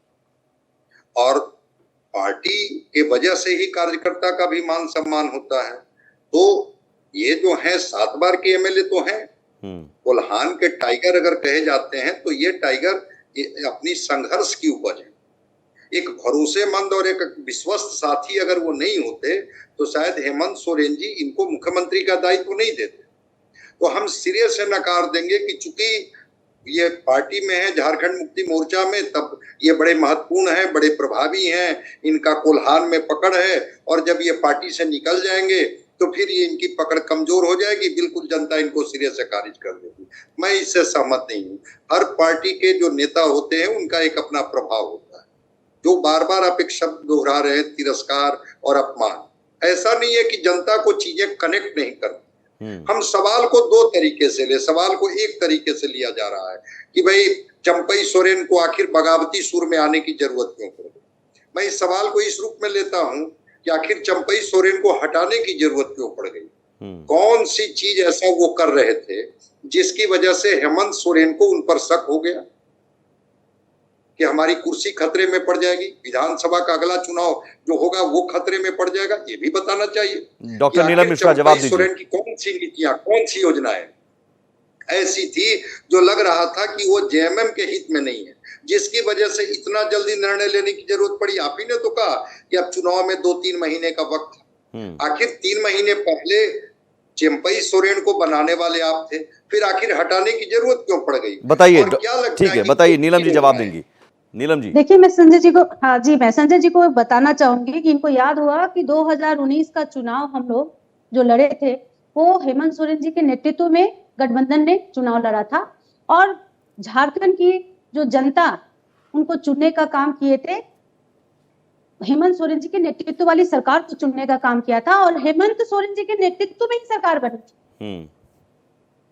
और पार्टी के वजह से ही कार्यकर्ता का भी मान सम्मान होता है। तो ये जो है 7 बार के एमएलए तो हैं, कोल्हान के टाइगर अगर कहे जाते हैं, तो ये टाइगर अपनी संघर्ष की उपज है। एक भरोसेमंद और एक विश्वस्त साथी अगर वो नहीं होते तो शायद हेमंत सोरेन जी इनको मुख्यमंत्री का दायित्व नहीं देते। तो हम सिरे से नकार देंगे कि चूंकि ये पार्टी में है, झारखंड मुक्ति मोर्चा में, तब ये बड़े महत्वपूर्ण हैं, बड़े प्रभावी हैं, इनका कोल्हान में पकड़ है, और जब ये पार्टी से निकल जाएंगे तो फिर ये इनकी पकड़ कमजोर हो जाएगी, बिल्कुल जनता इनको सिरे से खारिज कर देगी। मैं इससे सहमत नहीं हूँ। हर पार्टी के जो नेता होते हैं उनका एक अपना प्रभाव होता है। जो बार बार आप एक शब्द दोहरा रहे हैं, तिरस्कार और अपमान, ऐसा नहीं है कि जनता को चीजें कनेक्ट नहीं करती। हम सवाल को दो तरीके से ले, सवाल को एक तरीके से लिया जा रहा है कि भाई चंपई सोरेन को आखिर बगावती सुर में आने की जरूरत क्यों पड़ी। मैं इस सवाल को इस रूप में लेता हूं कि आखिर चंपई सोरेन को हटाने की जरूरत क्यों पड़ गई। कौन सी चीज ऐसा वो कर रहे थे जिसकी वजह से हेमंत सोरेन को उन पर शक हो गया कि हमारी कुर्सी खतरे में पड़ जाएगी, विधानसभा का अगला चुनाव जो होगा वो खतरे में पड़ जाएगा, ये भी बताना चाहिए। डॉक्टर नीलम मिश्रा जवाब दीजिए। सोरेन की कौन सी नीतियां, कौन सी योजनाएं ऐसी थी जो लग रहा था कि वो जेएमएम के हित में नहीं है, जिसकी वजह से इतना जल्दी निर्णय लेने की जरूरत पड़ी। आप ही ने तो कहा कि अब चुनाव में 2-3 महीने का वक्त है। आखिर 3 महीने पहले चंपई सोरेन को बनाने वाले आप थे, फिर आखिर हटाने की जरूरत क्यों पड़ गई? बताइए। क्या लगता ठीक है, बताइए, नीलम जी जवाब देंगी। नीलम जी देखिए, मैं संजय जी को, हाँ जी, मैं संजय जी को बताना चाहूंगी कि इनको याद हुआ कि 2019 का चुनाव हम लोग जो लड़े थे वो हेमंत सोरेन जी के नेतृत्व में गठबंधन ने चुनाव लड़ा था, और झारखंड की जो जनता उनको चुनने का काम किए थे, हेमंत सोरेन जी के नेतृत्व वाली सरकार को चुनने का काम किया था, और हेमंत सोरेन जी के नेतृत्व में ही सरकार बनी थी।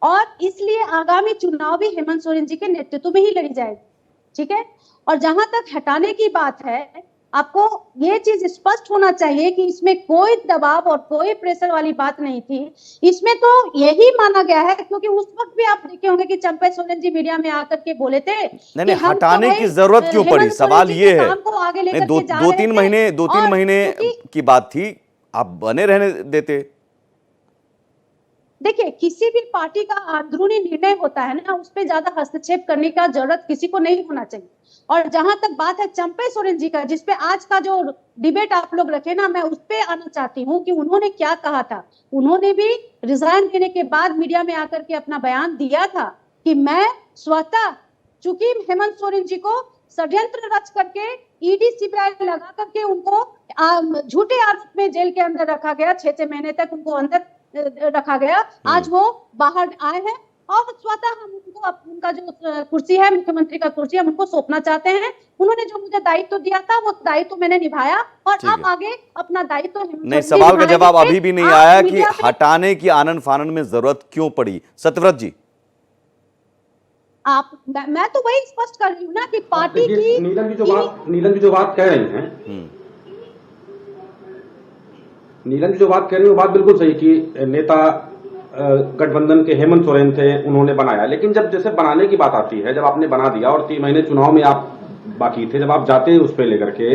और इसलिए आगामी चुनाव भी हेमंत सोरेन जी के नेतृत्व में ही लड़ी जाएगी। ठीक है। और जहां तक हटाने की बात है, आपको ये चीज स्पष्ट होना चाहिए कि इसमें कोई दबाव और कोई प्रेशर वाली बात नहीं थी। इसमें तो यही माना गया है, क्योंकि उस वक्त भी आप देखे होंगे कि चंपई सोरेन जी मीडिया में आकर के बोले थे नहीं, हटाने की जरूरत क्यों पड़ी, सवाल ये है। 2-3 महीने की बात थी, आप बने रहने देते। देखिए, किसी भी पार्टी का अंदरूनी निर्णय होता है ना, उस पर ज्यादा हस्तक्षेप करने का जरूरत किसी को नहीं होना चाहिए। और जहां तक बात है चंपई सोरेन जी का, जिसपे आज का जो डिबेट आप लोग रखे ना, मैं उस पे आना चाहती हूँ कि उन्होंने क्या कहा था। उन्होंने भी रिजाइन देने के बाद मीडिया में आकर के अपना बयान दिया था कि मैं स्वतः, चूंकि हेमंत सोरेन जी को षड्यंत्र रच करके ईडी सीबीआई लगा करके उनको झूठे आरोप में जेल के अंदर रखा गया, 6 महीने तक उनको अंदर रखा गया। आज वो बाहर आए हैं और स्वतः हम उनको उनका जो कुर्सी है, मुख्यमंत्री का कुर्सी, हम उनको सौंपना चाहते हैं। उन्होंने जो मुझे दायित्व दिया था वो दायित्व मैंने निभाया, और अब आगे अपना दायित्व नहीं। सवाल का जवाब अभी भी नहीं आया कि हटाने की आनन फानन में जरूरत क्यों पड़ी। सत्यव्रत जी, मैं तो वही स्पष्ट कर रही हूँ ना कि पार्टी की नीलम जी जो बात कह रही हैं, नीलम जी जो बात कह रही है वो बात बिल्कुल सही कि नेता गठबंधन के हेमंत सोरेन थे, उन्होंने बनाया। लेकिन जब जैसे बनाने की बात आती है, जब आपने बना दिया और 3 महीने चुनाव में आप बाकी थे, जब आप जाते उस पर लेकर के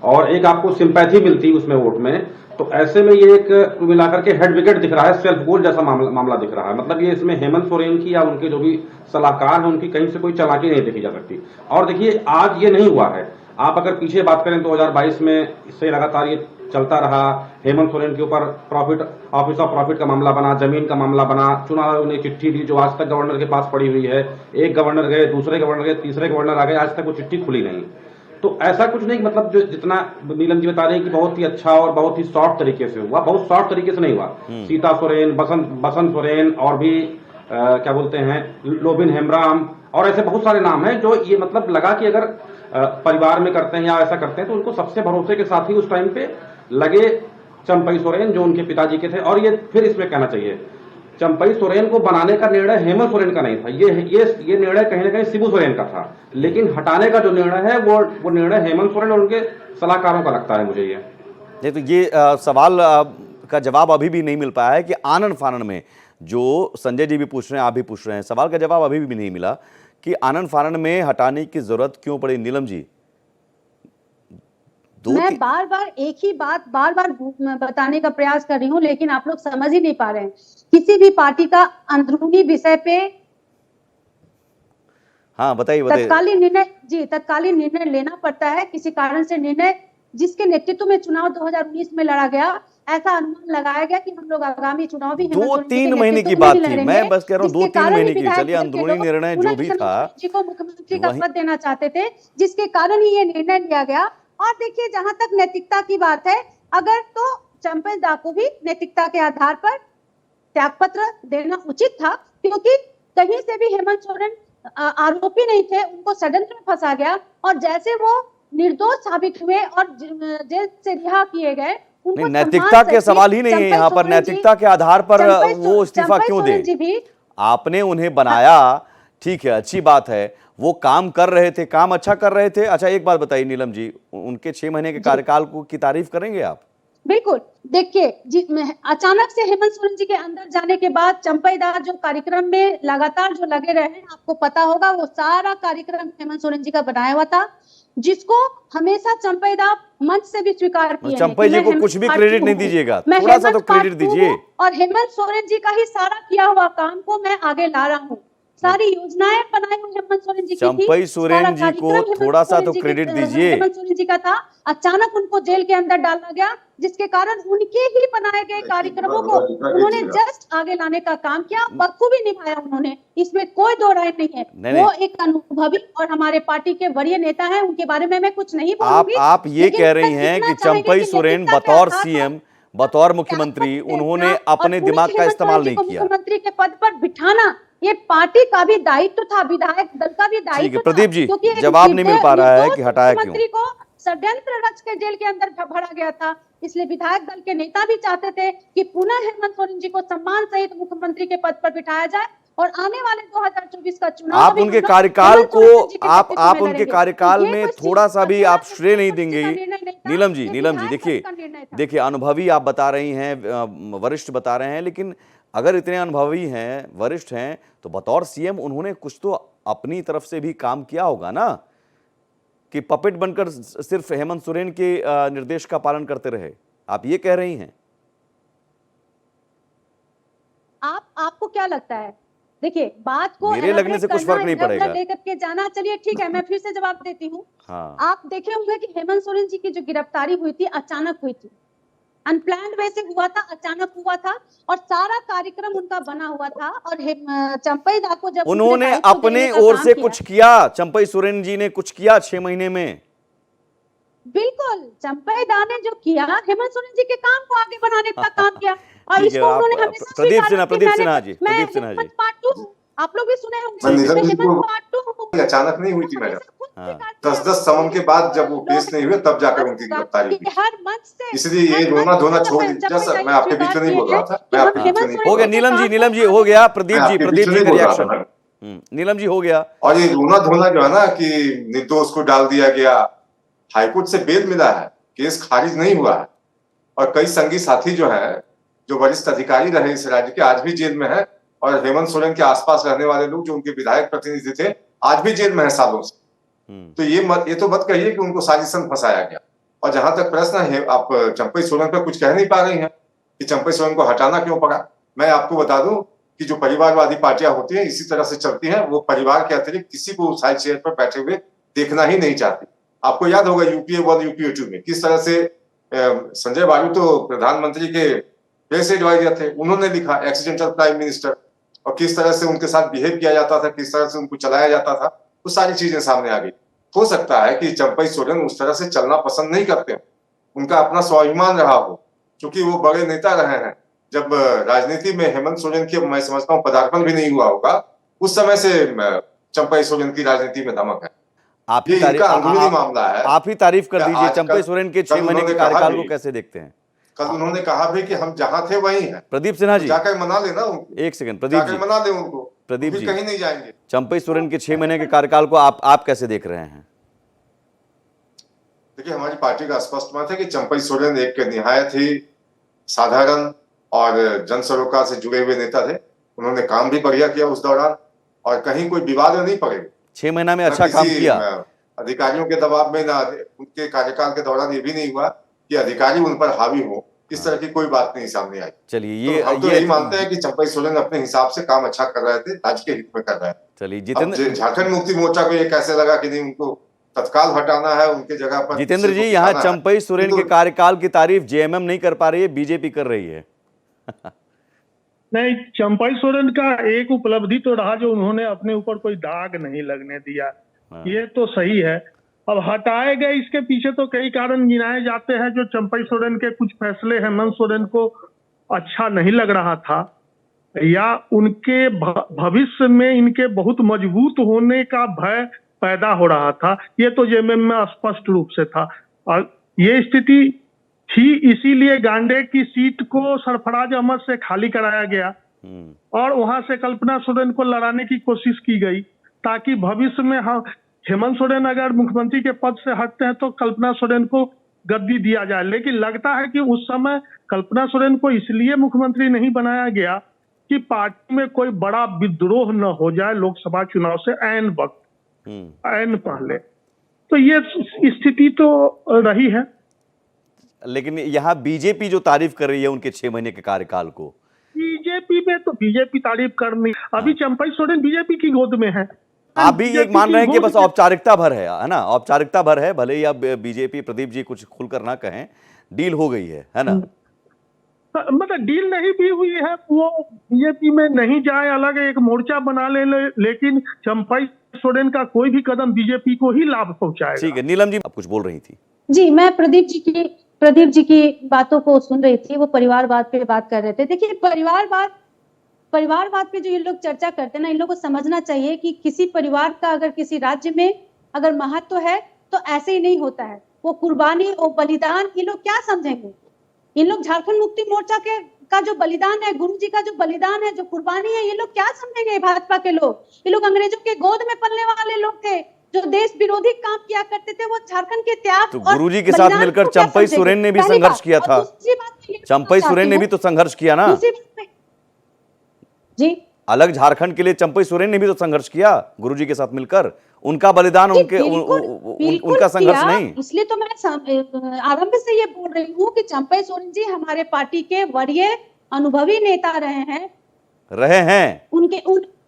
और एक आपको सिंपैथी मिलती उसमें वोट में, तो ऐसे में ये एक मिलाकर के हेड विकेट दिख रहा है, सेल्फ गोल जैसा मामला दिख रहा है। मतलब ये इसमें हेमंत सोरेन की या उनके जो भी सलाहकार हैं उनकी कहीं से कोई चालाकी नहीं देखी जा सकती। और देखिए, आज ये नहीं हुआ है। आप अगर पीछे बात करें 2022 में इससे लगातार ये चलता रहा। हेमंत सोरेन के ऊपर प्रॉफिट, ऑफिस ऑफ प्रॉफिट का मामला बना, जमीन का मामला बना, चुनाव ने चिट्ठी दी जो आज तक गवर्नर के पास पड़ी हुई है। एक गवर्नर गए, दूसरे गवर्नर गए, तीसरे गवर्नर आ गए, आज तक वो चिट्ठी खुली नहीं। तो ऐसा कुछ नहीं, मतलब जो जितना नीलम जी बता रहे हैं कि बहुत ही अच्छा और बहुत ही सॉफ्ट तरीके से हुआ, बहुत सॉफ्ट तरीके से नहीं हुआ। सीता सोरेन, बसंत सोरेन और भी क्या बोलते हैं, लोबिन हेम्ब्राम और ऐसे बहुत सारे नाम हैं जो ये मतलब लगा कि अगर परिवार में करते हैं या ऐसा करते हैं तो उनको सबसे भरोसे के साथ ही उस टाइम पे लगे चंपई सोरेन जो उनके पिताजी के थे। और ये फिर इसमें कहना चाहिए, चंपई सोरेन को बनाने का निर्णय हेमंत सोरेन का नहीं था, ये निर्णय कहीं ना कहीं शिबू सोरेन का था। लेकिन हटाने का जो निर्णय है वो निर्णय हेमंत सोरेन और उनके सलाहकारों का लगता है मुझे। ये तो ये सवाल का जवाब अभी भी नहीं मिल पाया है कि आनन फानन में, जो संजय जी भी पूछ रहे हैं, आप भी पूछ रहे हैं, सवाल का जवाब अभी भी नहीं मिला कि आनन फानन में हटाने की जरूरत क्यों पड़ी। नीलम जी, मैं बार बार एक ही बात बार बार बताने का प्रयास कर रही हूँ, लेकिन आप लोग समझ ही नहीं पा रहे हैं। किसी भी पार्टी का अंदरूनी विषय पे हाँ बताइए बताइए। तत्कालीन निर्णय लेना पड़ता है। किसी कारण से निर्णय जिसके नेतृत्व में चुनाव 2019 में लड़ा गया, ऐसा अनुमान लगाया गया कि हम लोग आगामी चुनाव भी हेमंत सोरेन जी के 2-3 महीने की नेतृत्व में बात ही थी, लड़ेंगे, मैं बस कह रहा हूँ जिसके 2-3 कारण महीने ही की। विधायक चलिए दल के अंदरूनी लोग निर्णय पुनः जो भी हेमंत था सोरेन जी को मुख्यमंत्री का वही पद देना चाहते थे, जिसके कारण ही ये निर्णय लिया गया। और देखिए, जहां तक नैतिकता की बात है, अगर तो चंपई दा को भी नैतिकता के आधार पर त्यागपत्र देना उचित था, क्योंकि कहीं से भी हेमंत सोरेन आरोपी नहीं थे, उनको षड्यंत्र में फंसा गया और जैसे वो निर्दोष साबित हुए और जेल से रिहा किए गए, उनको नहीं, नैतिकता के सवाल ही नहीं है यहाँ पर। नैतिकता के आधार पर वो इस्तीफा क्यों दें? आपने उन्हें बनाया, ठीक है, अच्छी बात है, वो काम कर रहे थे, काम अच्छा कर रहे थे। अच्छा एक बात बताइए नीलम जी, उनके 6 महीने के कार्यकाल की तारीफ करेंगे आप? बिल्कुल। देखिए, अचानक से हेमंत सोरेन जी के अंदर जाने के बाद चंपई दा जो कार्यक्रम में लगातार जो लगे रहे हैं, आपको पता होगा वो सारा कार्यक्रम हेमंत सोरेन जी का बनाया हुआ था, जिसको हमेशा चंपई दा मंच से भी स्वीकार किए हैं। चंपई जी को कुछ भी क्रेडिट नहीं दीजिएगा, थोड़ा सा तो क्रेडिट दीजिए। और हेमंत सोरेन जी का ही सारा किया हुआ काम को मैं आगे ला रहा हूँ। सारी योजनाएं बनाई हुई हेमंत सोरेन जी की थी। चंपई सोरेन जी को थोड़ा सा तो क्रेडिट दीजिए। हेमंत सोरेन जी का था, अचानक उनको जेल के अंदर डाला गया, जिसके कारण उनके ही बनाए गए कार्यक्रमों को उन्होंने जस्ट आगे लाने का काम किया, बखूबी निभाया उन्होंने, इसमें कोई दो राय नहीं है। वो एक अनुभवी और हमारे पार्टी के वरीय नेता हैं, उनके बारे में मैं कुछ नहीं बोलूंगी। आप ये कह रही हैं कि चंपई सोरेन बतौर सीएम, बतौर मुख्यमंत्री, उन्होंने अपने दिमाग का इस्तेमाल नहीं किया। मुख्यमंत्री के पद पर बिठाना ये पार्टी का भी दायित्व था, विधायक दल का भी दायित्व था। प्रदीप जी, जवाब नहीं मिल पा रहा है कि हटाया क्यों? मुख्यमंत्री को षड्यंत्र रच के जेल के अंदर भरा गया था, इसलिए विधायक दल के नेता भी चाहते थे कि पुनः हेमंत सोरेन जी को सम्मान सहित मुख्यमंत्री के पद पर बिठाया जाए और आने वाले 2024 का चुनाव आप उनके कार्यकाल को आप उनके कार्यकाल में थोड़ा सा भी आप श्रेय नहीं देंगे। नीलम जी देखिए अनुभवी आप बता रही हैं, वरिष्ठ बता रहे हैं, लेकिन अगर इतने अनुभवी हैं, वरिष्ठ हैं, तो बतौर सीएम उन्होंने कुछ तो अपनी तरफ से भी काम किया होगा ना, कि पपेट बनकर सिर्फ हेमंत सोरेन के निर्देश का पालन करते रहे। आप ये कह रही हैं? आपको क्या लगता है? देखिए, बात को मेरे लगने से कुछ फर्क नहीं पड़ेगा लेकर के जाना। चलिए ठीक है, मैं फिर से जवाब देती हूँ। हाँ। आप देखे होंगे कि हेमंत सोरेन जी की जो गिरफ्तारी हुई थी, अचानक हुई थी, अनप्लान्ड वैसे हुआ था, अचानक हुआ था और सारा कार्यक्रम उनका बना हुआ था। और चंपई दा को जब उन्होंने अपने ओर से कुछ किया, चंपई सोरेन जी ने कुछ किया 6 महीने में? बिल्कुल, चंपई दा ने जो किया, हेमंत सोरेन जी के काम को आगे बढ़ाने का काम किया और इसको उन्होंने हमेशा प्रदीप सिन्हा जी आप लोग भी सुने होंगे। अचानक नहीं हुई थी मैडम, 10-10 समन के बाद जब वो पेश नहीं हुए तब जाकर उनकी गिरफ्तारी हुई। इसलिए ये रोना धोना छोड़ दीजिए सर, मैं आपके बीच में नहीं बोल रहा था, मैं आपके बीच में नहीं। हो गया नीलम जी हो गया। प्रदीप जी का रिएक्शन। नीलम जी हो गया। और ये रोना धोना जो है ना कि निर्दोष को डाल दिया गया, हाईकोर्ट से बेल मिला है, केस खारिज नहीं हुआ है और कई संगी साथी जो है, जो वरिष्ठ अधिकारी रहे इस राज्य के, आज भी जेल में है। और हेमंत सोरेन के आसपास रहने वाले लोग जो उनके विधायक प्रतिनिधि थे, आज भी जेल में है सालों से। तो ये तो मत कहिए कि उनको साजिशन फंसाया गया। और जहां तक प्रश्न है, आप चंपई सोरेन पर कुछ कह नहीं पा रही हैं कि चंपई सोरेन को हटाना क्यों पड़ा। मैं आपको बता दूं कि जो परिवारवादी पार्टियां होती हैं इसी तरह से चलती हैं, वो परिवार के अतिरिक्त किसी को साइड चेयर पर बैठे हुए देखना ही नहीं चाहती। आपको याद होगा यूपीए 1 यूपीए 2 में किस तरह से संजय बालू तो प्रधानमंत्री के प्रेस एडवाइजर थे, उन्होंने लिखा एक्सीडेंटल प्राइम मिनिस्टर, और किस तरह से उनके साथ बिहेव किया जाता था, किस तरह से उनको चलाया जाता था, वो सारी चीजें सामने आ गई। हो सकता है कि चंपई सोरेन उस तरह से चलना पसंद नहीं करते, उनका अपना स्वाभिमान रहा हो, क्योंकि वो बड़े नेता रहे हैं। जब राजनीति में हेमंत सोरेन की, मैं समझता हूँ, पदार्पण भी नहीं हुआ होगा, उस समय से चंपई सोरेन की राजनीति में धमक है। आप ही मामला है, आप ही तारीफ कर दीजिए। चंपई सोरेन के 6 महीने के कार्यकाल को कैसे देखते हैं? कल उन्होंने कहा भी कि हम जहां थे वहीं हैं। प्रदीप सिन्हा जी, जाकर मना लेना उनको। एक सेकंड प्रदीप जी, मना ले उनको। प्रदीप जी, कहीं नहीं जाएंगे। चंपई सोरेन के 6 महीने के कार्यकाल को आप कैसे देख रहे हैं? देखिए, हमारी पार्टी का स्पष्ट मत है कि चंपई सोरेन एक निहायत ही साधारण और जन सरोकार से जुड़े हुए नेता थे। उन्होंने काम भी बढ़िया किया उस दौरान और कहीं कोई विवाद में नहीं पड़े। 6 महीना में अच्छा काम किया। अधिकारियों के दबाव में ना, उनके कार्यकाल के दौरान ये भी नहीं हुआ कि अधिकारी उन पर हावी हो। इस तरह की कोई बात नहीं सामने आई। चलिए तो हम तो यही मानते हैं कि चंपई सोरेन अपने हिसाब से काम अच्छा कर रहे थे, राज्य के हित में कर रहे हैं। चलिए अब जितेंद्र झारखंड मुक्ति मोर्चा को ये कैसे लगा कि नहीं उनको तत्काल हटाना है, उनके जगह पर जितेंद्र जी, किसी को यहाँ बिठाना है। चंपई सोरेन के कार्यकाल की तारीफ जेएमएम नहीं कर पा रही है, बीजेपी कर रही है। नहीं, चंपई सोरेन का एक उपलब्धि तो रहा जो उन्होंने अपने ऊपर कोई दाग नहीं लगने दिया, ये तो सही है। अब हटाए गए इसके पीछे तो कई कारण गिनाए जाते हैं। जो चंपई सोरेन के कुछ फैसले हेमंत सोरेन को अच्छा नहीं लग रहा था, या उनके भविष्य में इनके बहुत मजबूत होने का भय पैदा हो रहा था, ये तो जेएमएम में स्पष्ट रूप से था। और ये स्थिति थी, इसीलिए गांडे की सीट को सरफराज अहमद से खाली कराया गया और वहां से कल्पना सोरेन को लड़ाने की कोशिश की गई, ताकि भविष्य में हेमंत सोरेन अगर मुख्यमंत्री के पद से हटते हैं तो कल्पना सोरेन को गद्दी दिया जाए। लेकिन लगता है कि उस समय कल्पना सोरेन को इसलिए मुख्यमंत्री नहीं बनाया गया कि पार्टी में कोई बड़ा विद्रोह न हो जाए लोकसभा चुनाव से ऐन वक्त, ऐन पहले। तो ये स्थिति तो रही है। लेकिन यहाँ बीजेपी जो तारीफ कर रही है उनके 6 महीने के कार्यकाल को, बीजेपी में तो बीजेपी तारीफ करनी, अभी चंपई सोरेन बीजेपी की गोद में है। आप भी ये मान रहे हैं कि बस औपचारिकता भर है ना, औपचारिकता भर है, भले ही अब बीजेपी प्रदीप जी कुछ खुलकर ना कहें, डील हो गई है ना? मतलब डील नहीं भी हुई है, वो बीजेपी में नहीं जाए, अलग एक मोर्चा बना लेकिन चंपई सोरेन का कोई भी कदम बीजेपी को ही लाभ पहुंचाएगा। ठीक है, नीलम जी आप कुछ बोल रही थी। जी, मैं प्रदीप जी की बातों को सुन रही थी। वो परिवारवाद पे बात कर रहे थे। देखिए, परिवारवाद पे जो ये लोग चर्चा करते हैं ना, इन लोगों को समझना चाहिए कि किसी परिवार का अगर किसी राज्य में अगर महत्व है तो ऐसे ही नहीं होता है। वो कुर्बानी और बलिदान ये लोग क्या समझेंगे? इन लोग झारखंड मुक्ति मोर्चा का जो बलिदान है, गुरु जी का जो बलिदान है, जो कुर्बानी है, ये लोग क्या समझेंगे? भाजपा के लोग, ये लोग अंग्रेजों के गोद में पलने वाले लोग थे, जो देश विरोधी काम किया करते थे। वो झारखंड के त्याग तो गुरुजी के साथ मिलकर चंपई सोरेन ने भी संघर्ष किया था। चंपई सोरेन ने भी तो संघर्ष किया ना जी, अलग झारखंड के लिए चंपई सोरेन ने भी तो संघर्ष किया गुरुजी के साथ मिलकर। उनका बलिदान उनका संघर्ष नहीं। इसलिए तो मैं आरंभ से ये बोल रही हूँ कि चंपई सोरेन जी हमारे पार्टी के वरीय अनुभवी नेता रहे हैं।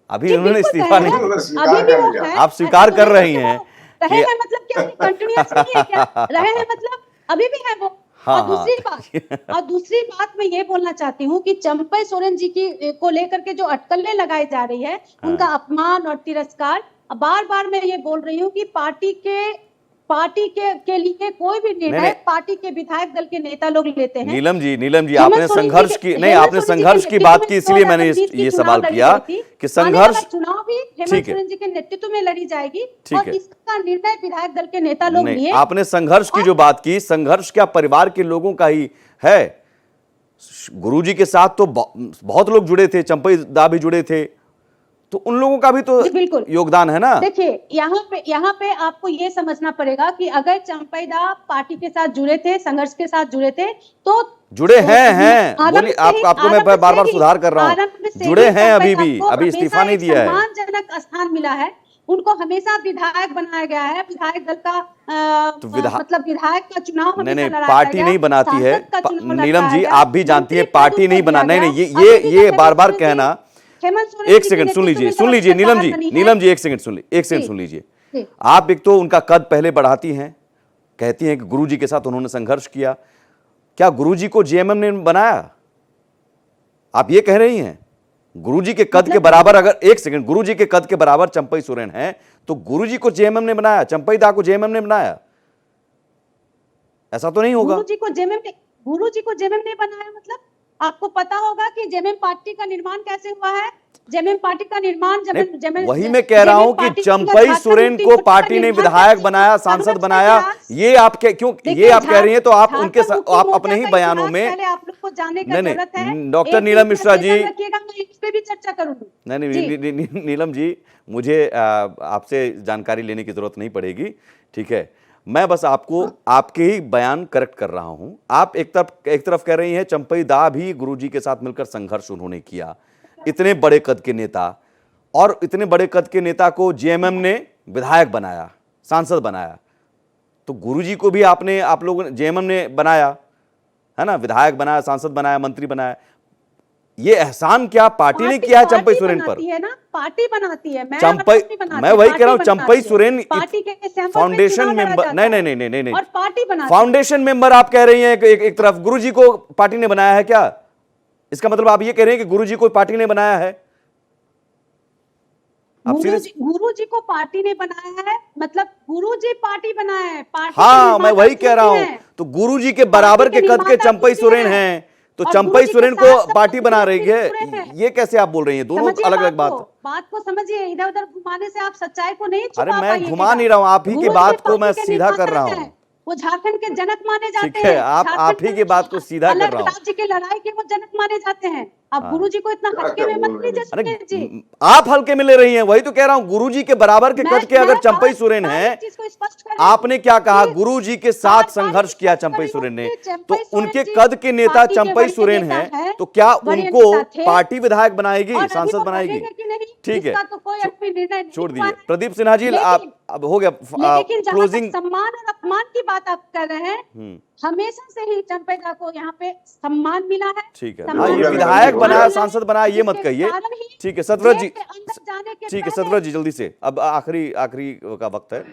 अभी उन्होंने इस्तीफा नहीं, अभी भी वो है। आप स्वीकार कर रही हैं रहे हैं मतलब क्या कंटिन्यूअस नहीं है क्या? रहे हैं मतलब अभी भी है वो। हाँ, और दूसरी बात मैं ये बोलना चाहती हूँ कि चंपई सोरेन जी को लेकर के जो अटकलें लगाई जा रही है, उनका अपमान और तिरस्कार, बार बार मैं ये बोल रही हूँ कि पार्टी के लिए कोई भी निर्णय पार्टी के विधायक दल के नेता लोग लेते हैं। नीलम जी आपने संघर्ष की नहीं, आपने संघर्ष की बात की, इसलिए मैंने ये सवाल किया कि संघर्ष चुनाव भी हेमंत सोरेन जी के नेतृत्व में लड़ी जाएगी और इसका निर्णय विधायक दल के नेता लोग लिए। आपने संघर्ष की जो बात की, संघर्ष क्या परिवार के लोगों का ही है? गुरुजी के साथ तो बहुत लोग जुड़े थे, चंपई दा भी जुड़े थे, तो उन लोगों का भी तो योगदान है ना। देखिए, यहाँ पे आपको ये समझना पड़ेगा कि अगर चंपई दा पार्टी के साथ जुड़े थे, संघर्ष के साथ जुड़े थे, तो जुड़े हैं बोलिए, आपको मैं बार बार सुधार कर रहा हूँ, जुड़े हैं अभी इस्तीफा नहीं दिया है। सम्मानजनक स्थान मिला है उनको, हमेशा विधायक बनाया गया है। विधायक दल का मतलब विधायक का चुनाव नहीं, पार्टी नहीं बनाती है। नीलम जी आप भी जानती है पार्टी नहीं बना, नहीं ये बार बार कहना। एक सेकंड सुन लीजिए नीलम जी एक सेकंड सुन लीजिए। आप एक तो उनका कद पहले बढ़ाती हैं, कहती हैं कि गुरुजी के साथ उन्होंने संघर्ष किया। क्या गुरुजी को जेएमएम ने बनाया? आप ये कह रही हैं गुरुजी के कद के बराबर, अगर एक सेकंड, गुरुजी के कद के बराबर चंपई सोरेन है तो गुरुजी को जेएमएम ने बनाया, चंपई दा को जेएमएम ने बनाया? ऐसा तो नहीं होगा। गुरुजी को जेएमएम ने बनाया मतलब आपको पता होगा कि जेएमएम पार्टी का निर्माण कैसे हुआ है। जेएमएम पार्टी का निर्माण वही मैं कह रहा हूं कि चंपई सोरेन को पार्टी ने विधायक बनाया, सांसद बनाया। ये आप क्यों ये आप कह रही हैं? तो आप उनके आप अपने ही बयानों में आप लोग को जानने की जरूरत है। डॉक्टर नीलम मिश्रा जी, इस पे भी चर्चा करूंगी। नहीं नीलम जी, मुझे आपसे जानकारी लेने की जरूरत नहीं पड़ेगी, ठीक है। मैं बस आपको आपके ही बयान करेक्ट कर रहा हूं। आप एक तरफ कह रही हैं चंपई दा भी गुरुजी के साथ मिलकर संघर्ष उन्होंने किया, इतने बड़े कद के नेता, और इतने बड़े कद के नेता को जेएमएम ने विधायक बनाया, सांसद बनाया, तो गुरुजी को भी आप लोगों ने जेएमएम ने बनाया, है ना, विधायक बनाया, सांसद बनाया, मंत्री बनाया। ये एहसान क्या पार्टी ने किया है चंपई सोरेन पर? है ना, पार्टी बनाती है। मैं वही कह रहा हूं, चंपई सोरेन फाउंडेशन मेंबर, नहीं, और पार्टी बनाती फाउंडेशन मेंबर आप कह रही हैं। एक तरफ गुरुजी को पार्टी ने बनाया है क्या? इसका मतलब आप ये कह रहे हैं कि गुरुजी को पार्टी ने बनाया है? गुरुजी को पार्टी ने बनाया है, मतलब गुरुजी पार्टी बनाया है, पार्टी हाँ, मैं वही कह रहा हूं। तो गुरुजी के बराबर के कद के चंपई सोरेन हैं, तो चंपई सोरेन को पार्टी बना रही है, ये कैसे आप बोल रही हैं? दोनों अलग अलग बात को समझिए। इधर उधर घुमाने से आप सच्चाई को नहीं छुपा अरे मैं पाइएगा। घुमा नहीं रहा हूं, आप ही की बात को मैं सीधा कर रहा हूं। वो झारखंड के जनक माने जाते हैं। ठीक है, आप ही की बात को सीधा कर रहा हूं। राज्य की लड़ाई के वो जनक माने जाते हैं। अब गुरुजी को इतना हल्के में मत लीजिए सुनील जी। आप हल्के में ले रही हैं, वही तो कह रहा हूं। गुरुजी के बराबर के कद के अगर चंपई सोरेन है, आपने क्या कहा? गुरुजी के साथ संघर्ष किया चंपई सोरेन ने, तो उनके कद के नेता चंपई सोरेन है, तो क्या उनको पार्टी विधायक बनाएगी, सांसद बनाएगी? ठीक है, छोड़ दीजिए। प्रदीप सिन्हा जी, आप अब हो गया क्लोजिंग। सम्मान और अपमान की बात आप कर रहे हैं, हमेशा से ही चंपई दा को यहाँ पे सम्मान मिला है। ठीक है, हाँ, ये विधायक बनाया, सांसद बनाया, ये मत कहिए। ठीक है सतव्रत जी, ठीक है सतव्रत जी, जल्दी से, अब आखिरी का वक्त है,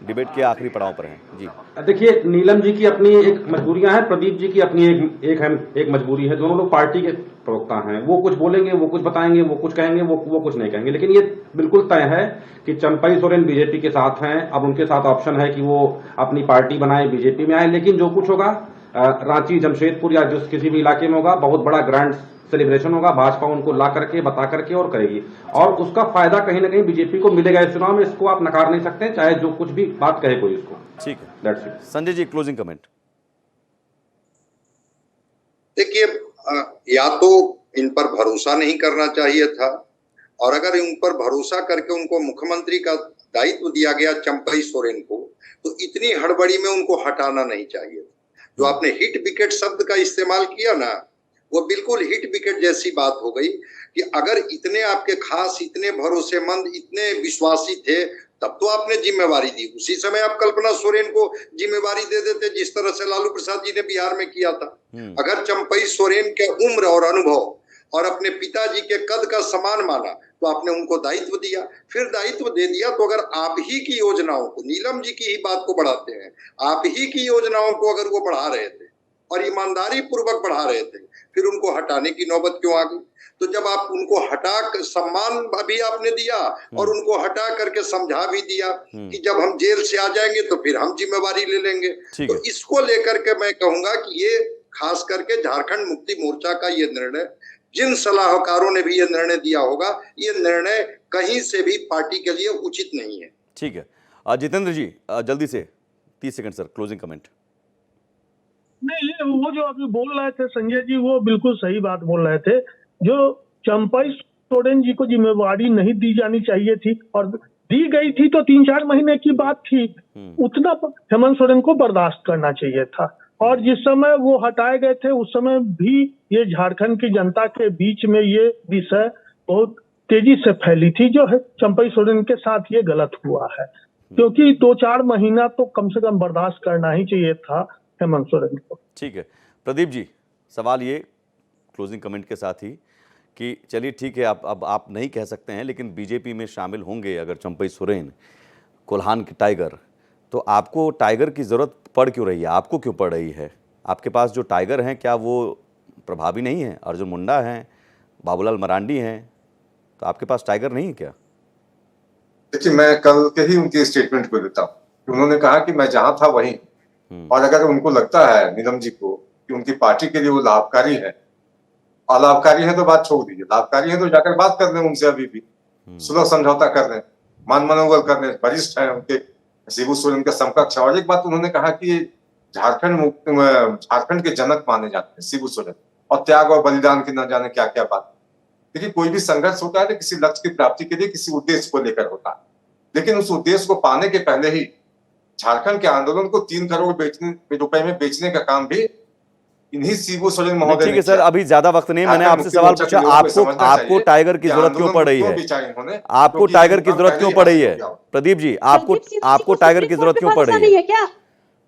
डिबेट के आखिरी पड़ाव पर हैं जी। देखिए, नीलम जी की अपनी एक मजबूरियां हैं, प्रदीप जी की अपनी एक मजबूरी है। दोनों लोग पार्टी के प्रवक्ता हैं, वो कुछ बोलेंगे, वो कुछ बताएंगे, वो कुछ कहेंगे, वो कुछ नहीं कहेंगे। लेकिन ये बिल्कुल तय है कि चंपई सोरेन बीजेपी के साथ हैं। अब उनके साथ ऑप्शन है कि वो अपनी पार्टी बनाए, बीजेपी में आए। लेकिन जो कुछ होगा रांची, जमशेदपुर या जिस किसी भी इलाके में होगा, बहुत बड़ा ग्रैंड सेलिब्रेशन होगा। भाजपा उनको ला करके, बता करके और करेगी, और उसका फायदा कहीं ना कहीं बीजेपी को मिलेगा इस चुनाव में। इसको आप नकार नहीं सकते, चाहे जो कुछ भी बात कहे कोई इसको। ठीक है, that's it. Sanjay ji, closing comment. देखिए, या तो इन पर भरोसा नहीं करना चाहिए था, और अगर इन पर भरोसा करके उनको मुख्यमंत्री का दायित्व दिया गया चंपई सोरेन को, तो इतनी हड़बड़ी में उनको हटाना नहीं चाहिए था। जो आपने हिट विकेट शब्द का इस्तेमाल किया ना, वो बिल्कुल हिट विकेट जैसी बात हो गई कि अगर इतने आपके खास, इतने भरोसेमंद, इतने विश्वासी थे, तब तो आपने जिम्मेवारी दी। उसी समय आप कल्पना सोरेन को जिम्मेवारी दे देते, जिस तरह से लालू प्रसाद जी ने बिहार में किया था। अगर चंपई सोरेन के उम्र और अनुभव और अपने पिताजी के कद का सम्मान माना, तो आपने उनको दायित्व दिया। फिर दायित्व दे दिया तो अगर आप ही की योजनाओं को, नीलम जी की ही बात को बढ़ाते हैं, आप ही की योजनाओं को अगर वो बढ़ा रहे थे और ईमानदारी पूर्वक बढ़ा रहे थे, फिर उनको हटाने की नौबत क्यों आ गई? तो जब आप उनको हटा कर, सम्मान भी आपने दिया और उनको हटा करके समझा भी दिया कि जब हम जेल से आ जाएंगे तो फिर हम जिम्मेवारी ले लेंगे। तो इसको लेकर के मैं कहूंगा कि ये खास करके झारखंड मुक्ति मोर्चा का ये निर्णय, जिन सलाहकारों ने भी ये निर्णय दिया होगा, ये निर्णय कहीं से भी पार्टी के लिए उचित नहीं है। ठीक है, जितेंद्र जी, जल्दी से 30 सेकंड सर, क्लोजिंग कमेंट। नहीं, ये वो जो अभी बोल रहे थे संजय जी, वो बिल्कुल सही बात बोल रहे थे। जो चंपई सोरेन जी को जिम्मेवारी नहीं दी जानी चाहिए थी, और दी गई थी तो 3-4 महीने की बात थी, उतना हेमंत सोरेन को बर्दाश्त करना चाहिए था। और जिस समय वो हटाए गए थे, उस समय भी ये झारखंड की जनता के बीच में ये विषय बहुत तेजी से फैली थी। जो है चंपई सोरेन के साथ ये गलत हुआ है, क्योंकि 2-4 महीना तो कम से कम बर्दाश्त करना ही चाहिए था हेमंत सोरेन को। ठीक है, प्रदीप जी, सवाल ये क्लोजिंग कमेंट के साथ ही कि चलिए ठीक है, अब आप नहीं कह सकते हैं, लेकिन बीजेपी में शामिल होंगे अगर चंपई सोरेन, कोल्हान के टाइगर, तो आपको टाइगर की जरूरत पड़ क्यों रही है? आपको क्यों पड़ रही है? आपके पास जो टाइगर हैं, क्या वो प्रभावी नहीं है? अर्जुन मुंडा हैं, बाबूलाल मरांडी हैं, तो आपके पास टाइगर नहीं है क्या? देखिए, मैं कल के ही उनकी स्टेटमेंट को लेता हूँ। उन्होंने कहा कि मैं जहां था वहीं, और अगर उनको लगता है नीलम जी को कि उनकी पार्टी के लिए वो लाभकारी है, अलाभकारी है तो बात छोड़ दीजिए, लाभकारी है तो जाकर बात कर लें उनसे, अभी भी सुलह समझौता कर लें, मान मनोबल कर लें, वरिष्ठ है उनके, शिबू सोरेन के समकक्ष। और एक बात उन्होंने कहा कि झारखंड के जनक माने जाते हैं शिबू सोरेन, और त्याग और बलिदान की न जाने क्या क्या बात। देखिए, कोई भी संघर्ष होता है तो किसी लक्ष्य की प्राप्ति के लिए, किसी उद्देश्य को लेकर होता है, लेकिन उस उद्देश्य को पाने के पहले ही झारखंड के आंदोलन को 3 करोड़ रुपए में बेचने का काम भी इन्हीं शिबू सोरेन महोदय। ठीक है सर, अभी ज्यादा वक्त नहीं, मैंने आपसे सवाल पूछा, आपको टाइगर की जरूरत क्यों पड़ रही है? आपको टाइगर की जरूरत क्यों पड़ रही है? प्रदीप जी, आपको टाइगर की जरूरत क्यों पड़ रही है?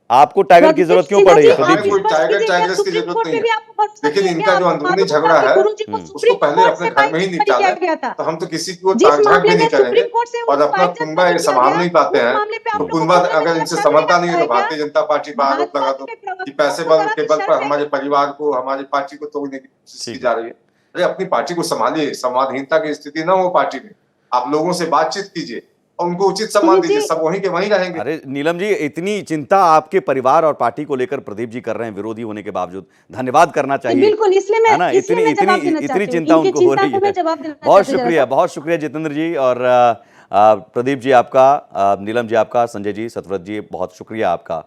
आपको टाइगर की जरूरत क्यों पड़ रही है आप प्रदीप जी? कोई स्पष्ट टाइगर कीजिए कि टाइगर्स आप की सुप्रीम जरूरत कोर्ट नहीं में भी है। आपको भरोसा लेकिन नहीं है इनका क्या? जो आपको अंदरूनी मालूम होगा झगड़ा कि है गुरुजी को उसको सुप्रीम पहले कोर्ट अपने से घर में ही बाइज्जत निपटा किया लें। गया था। तो हम तो किसी को जिस ताक झांक मामले भी में नहीं करेंगे। सुप्रीम कोर्ट से और अपना बाइज्जत कुनबा नहीं ये किया संभाल गया, नहीं पाते उस हैं मामले पे आप तो लोगों कुनबा को बोलने में अगर भी इनसे अच्छा नहीं समझता नहीं है लगता तो है भारतीय क्या? जनता पार्टी पर आरोप लगा भाजपा दो के कि प्रवक्ताओं पैसे को बल जरा के भी बल शर्म पर नहीं हमारे आती। परिवार को, हमारी पार्टी को तोड़ने की कोशिश ठीक की है। जा रही है। अरे अपनी पार्टी को संभालिए, संवादहीनता की स्थिति ना हो पार्टी में। आप लोगों से बातचीत कीजिए और उनको उचित सम्मान सुमित दीजिए, जी, सब वहीं के वहीं रहेंगे। अरे नीलम जी, इतनी चिंता आपके परिवार और पार्टी को लेकर प्रदीप जी कर रहे हैं विरोधी होने के बावजूद, धन्यवाद करना चाहिए, बिल्कुल है ना? इसलिए मैं जवाब देना इतनी चाहती हूँ, चिंता इनकी उनको हो चिंता रही को मैं है। जवाब देना चाहती हूँ जरा सा। बहुत शुक्रिया जितेंद्र जी और प्रदीप जी आपका, नीलम जी आपका, संजय जी, सतव्रत जी, बहुत शुक्रिया आपका।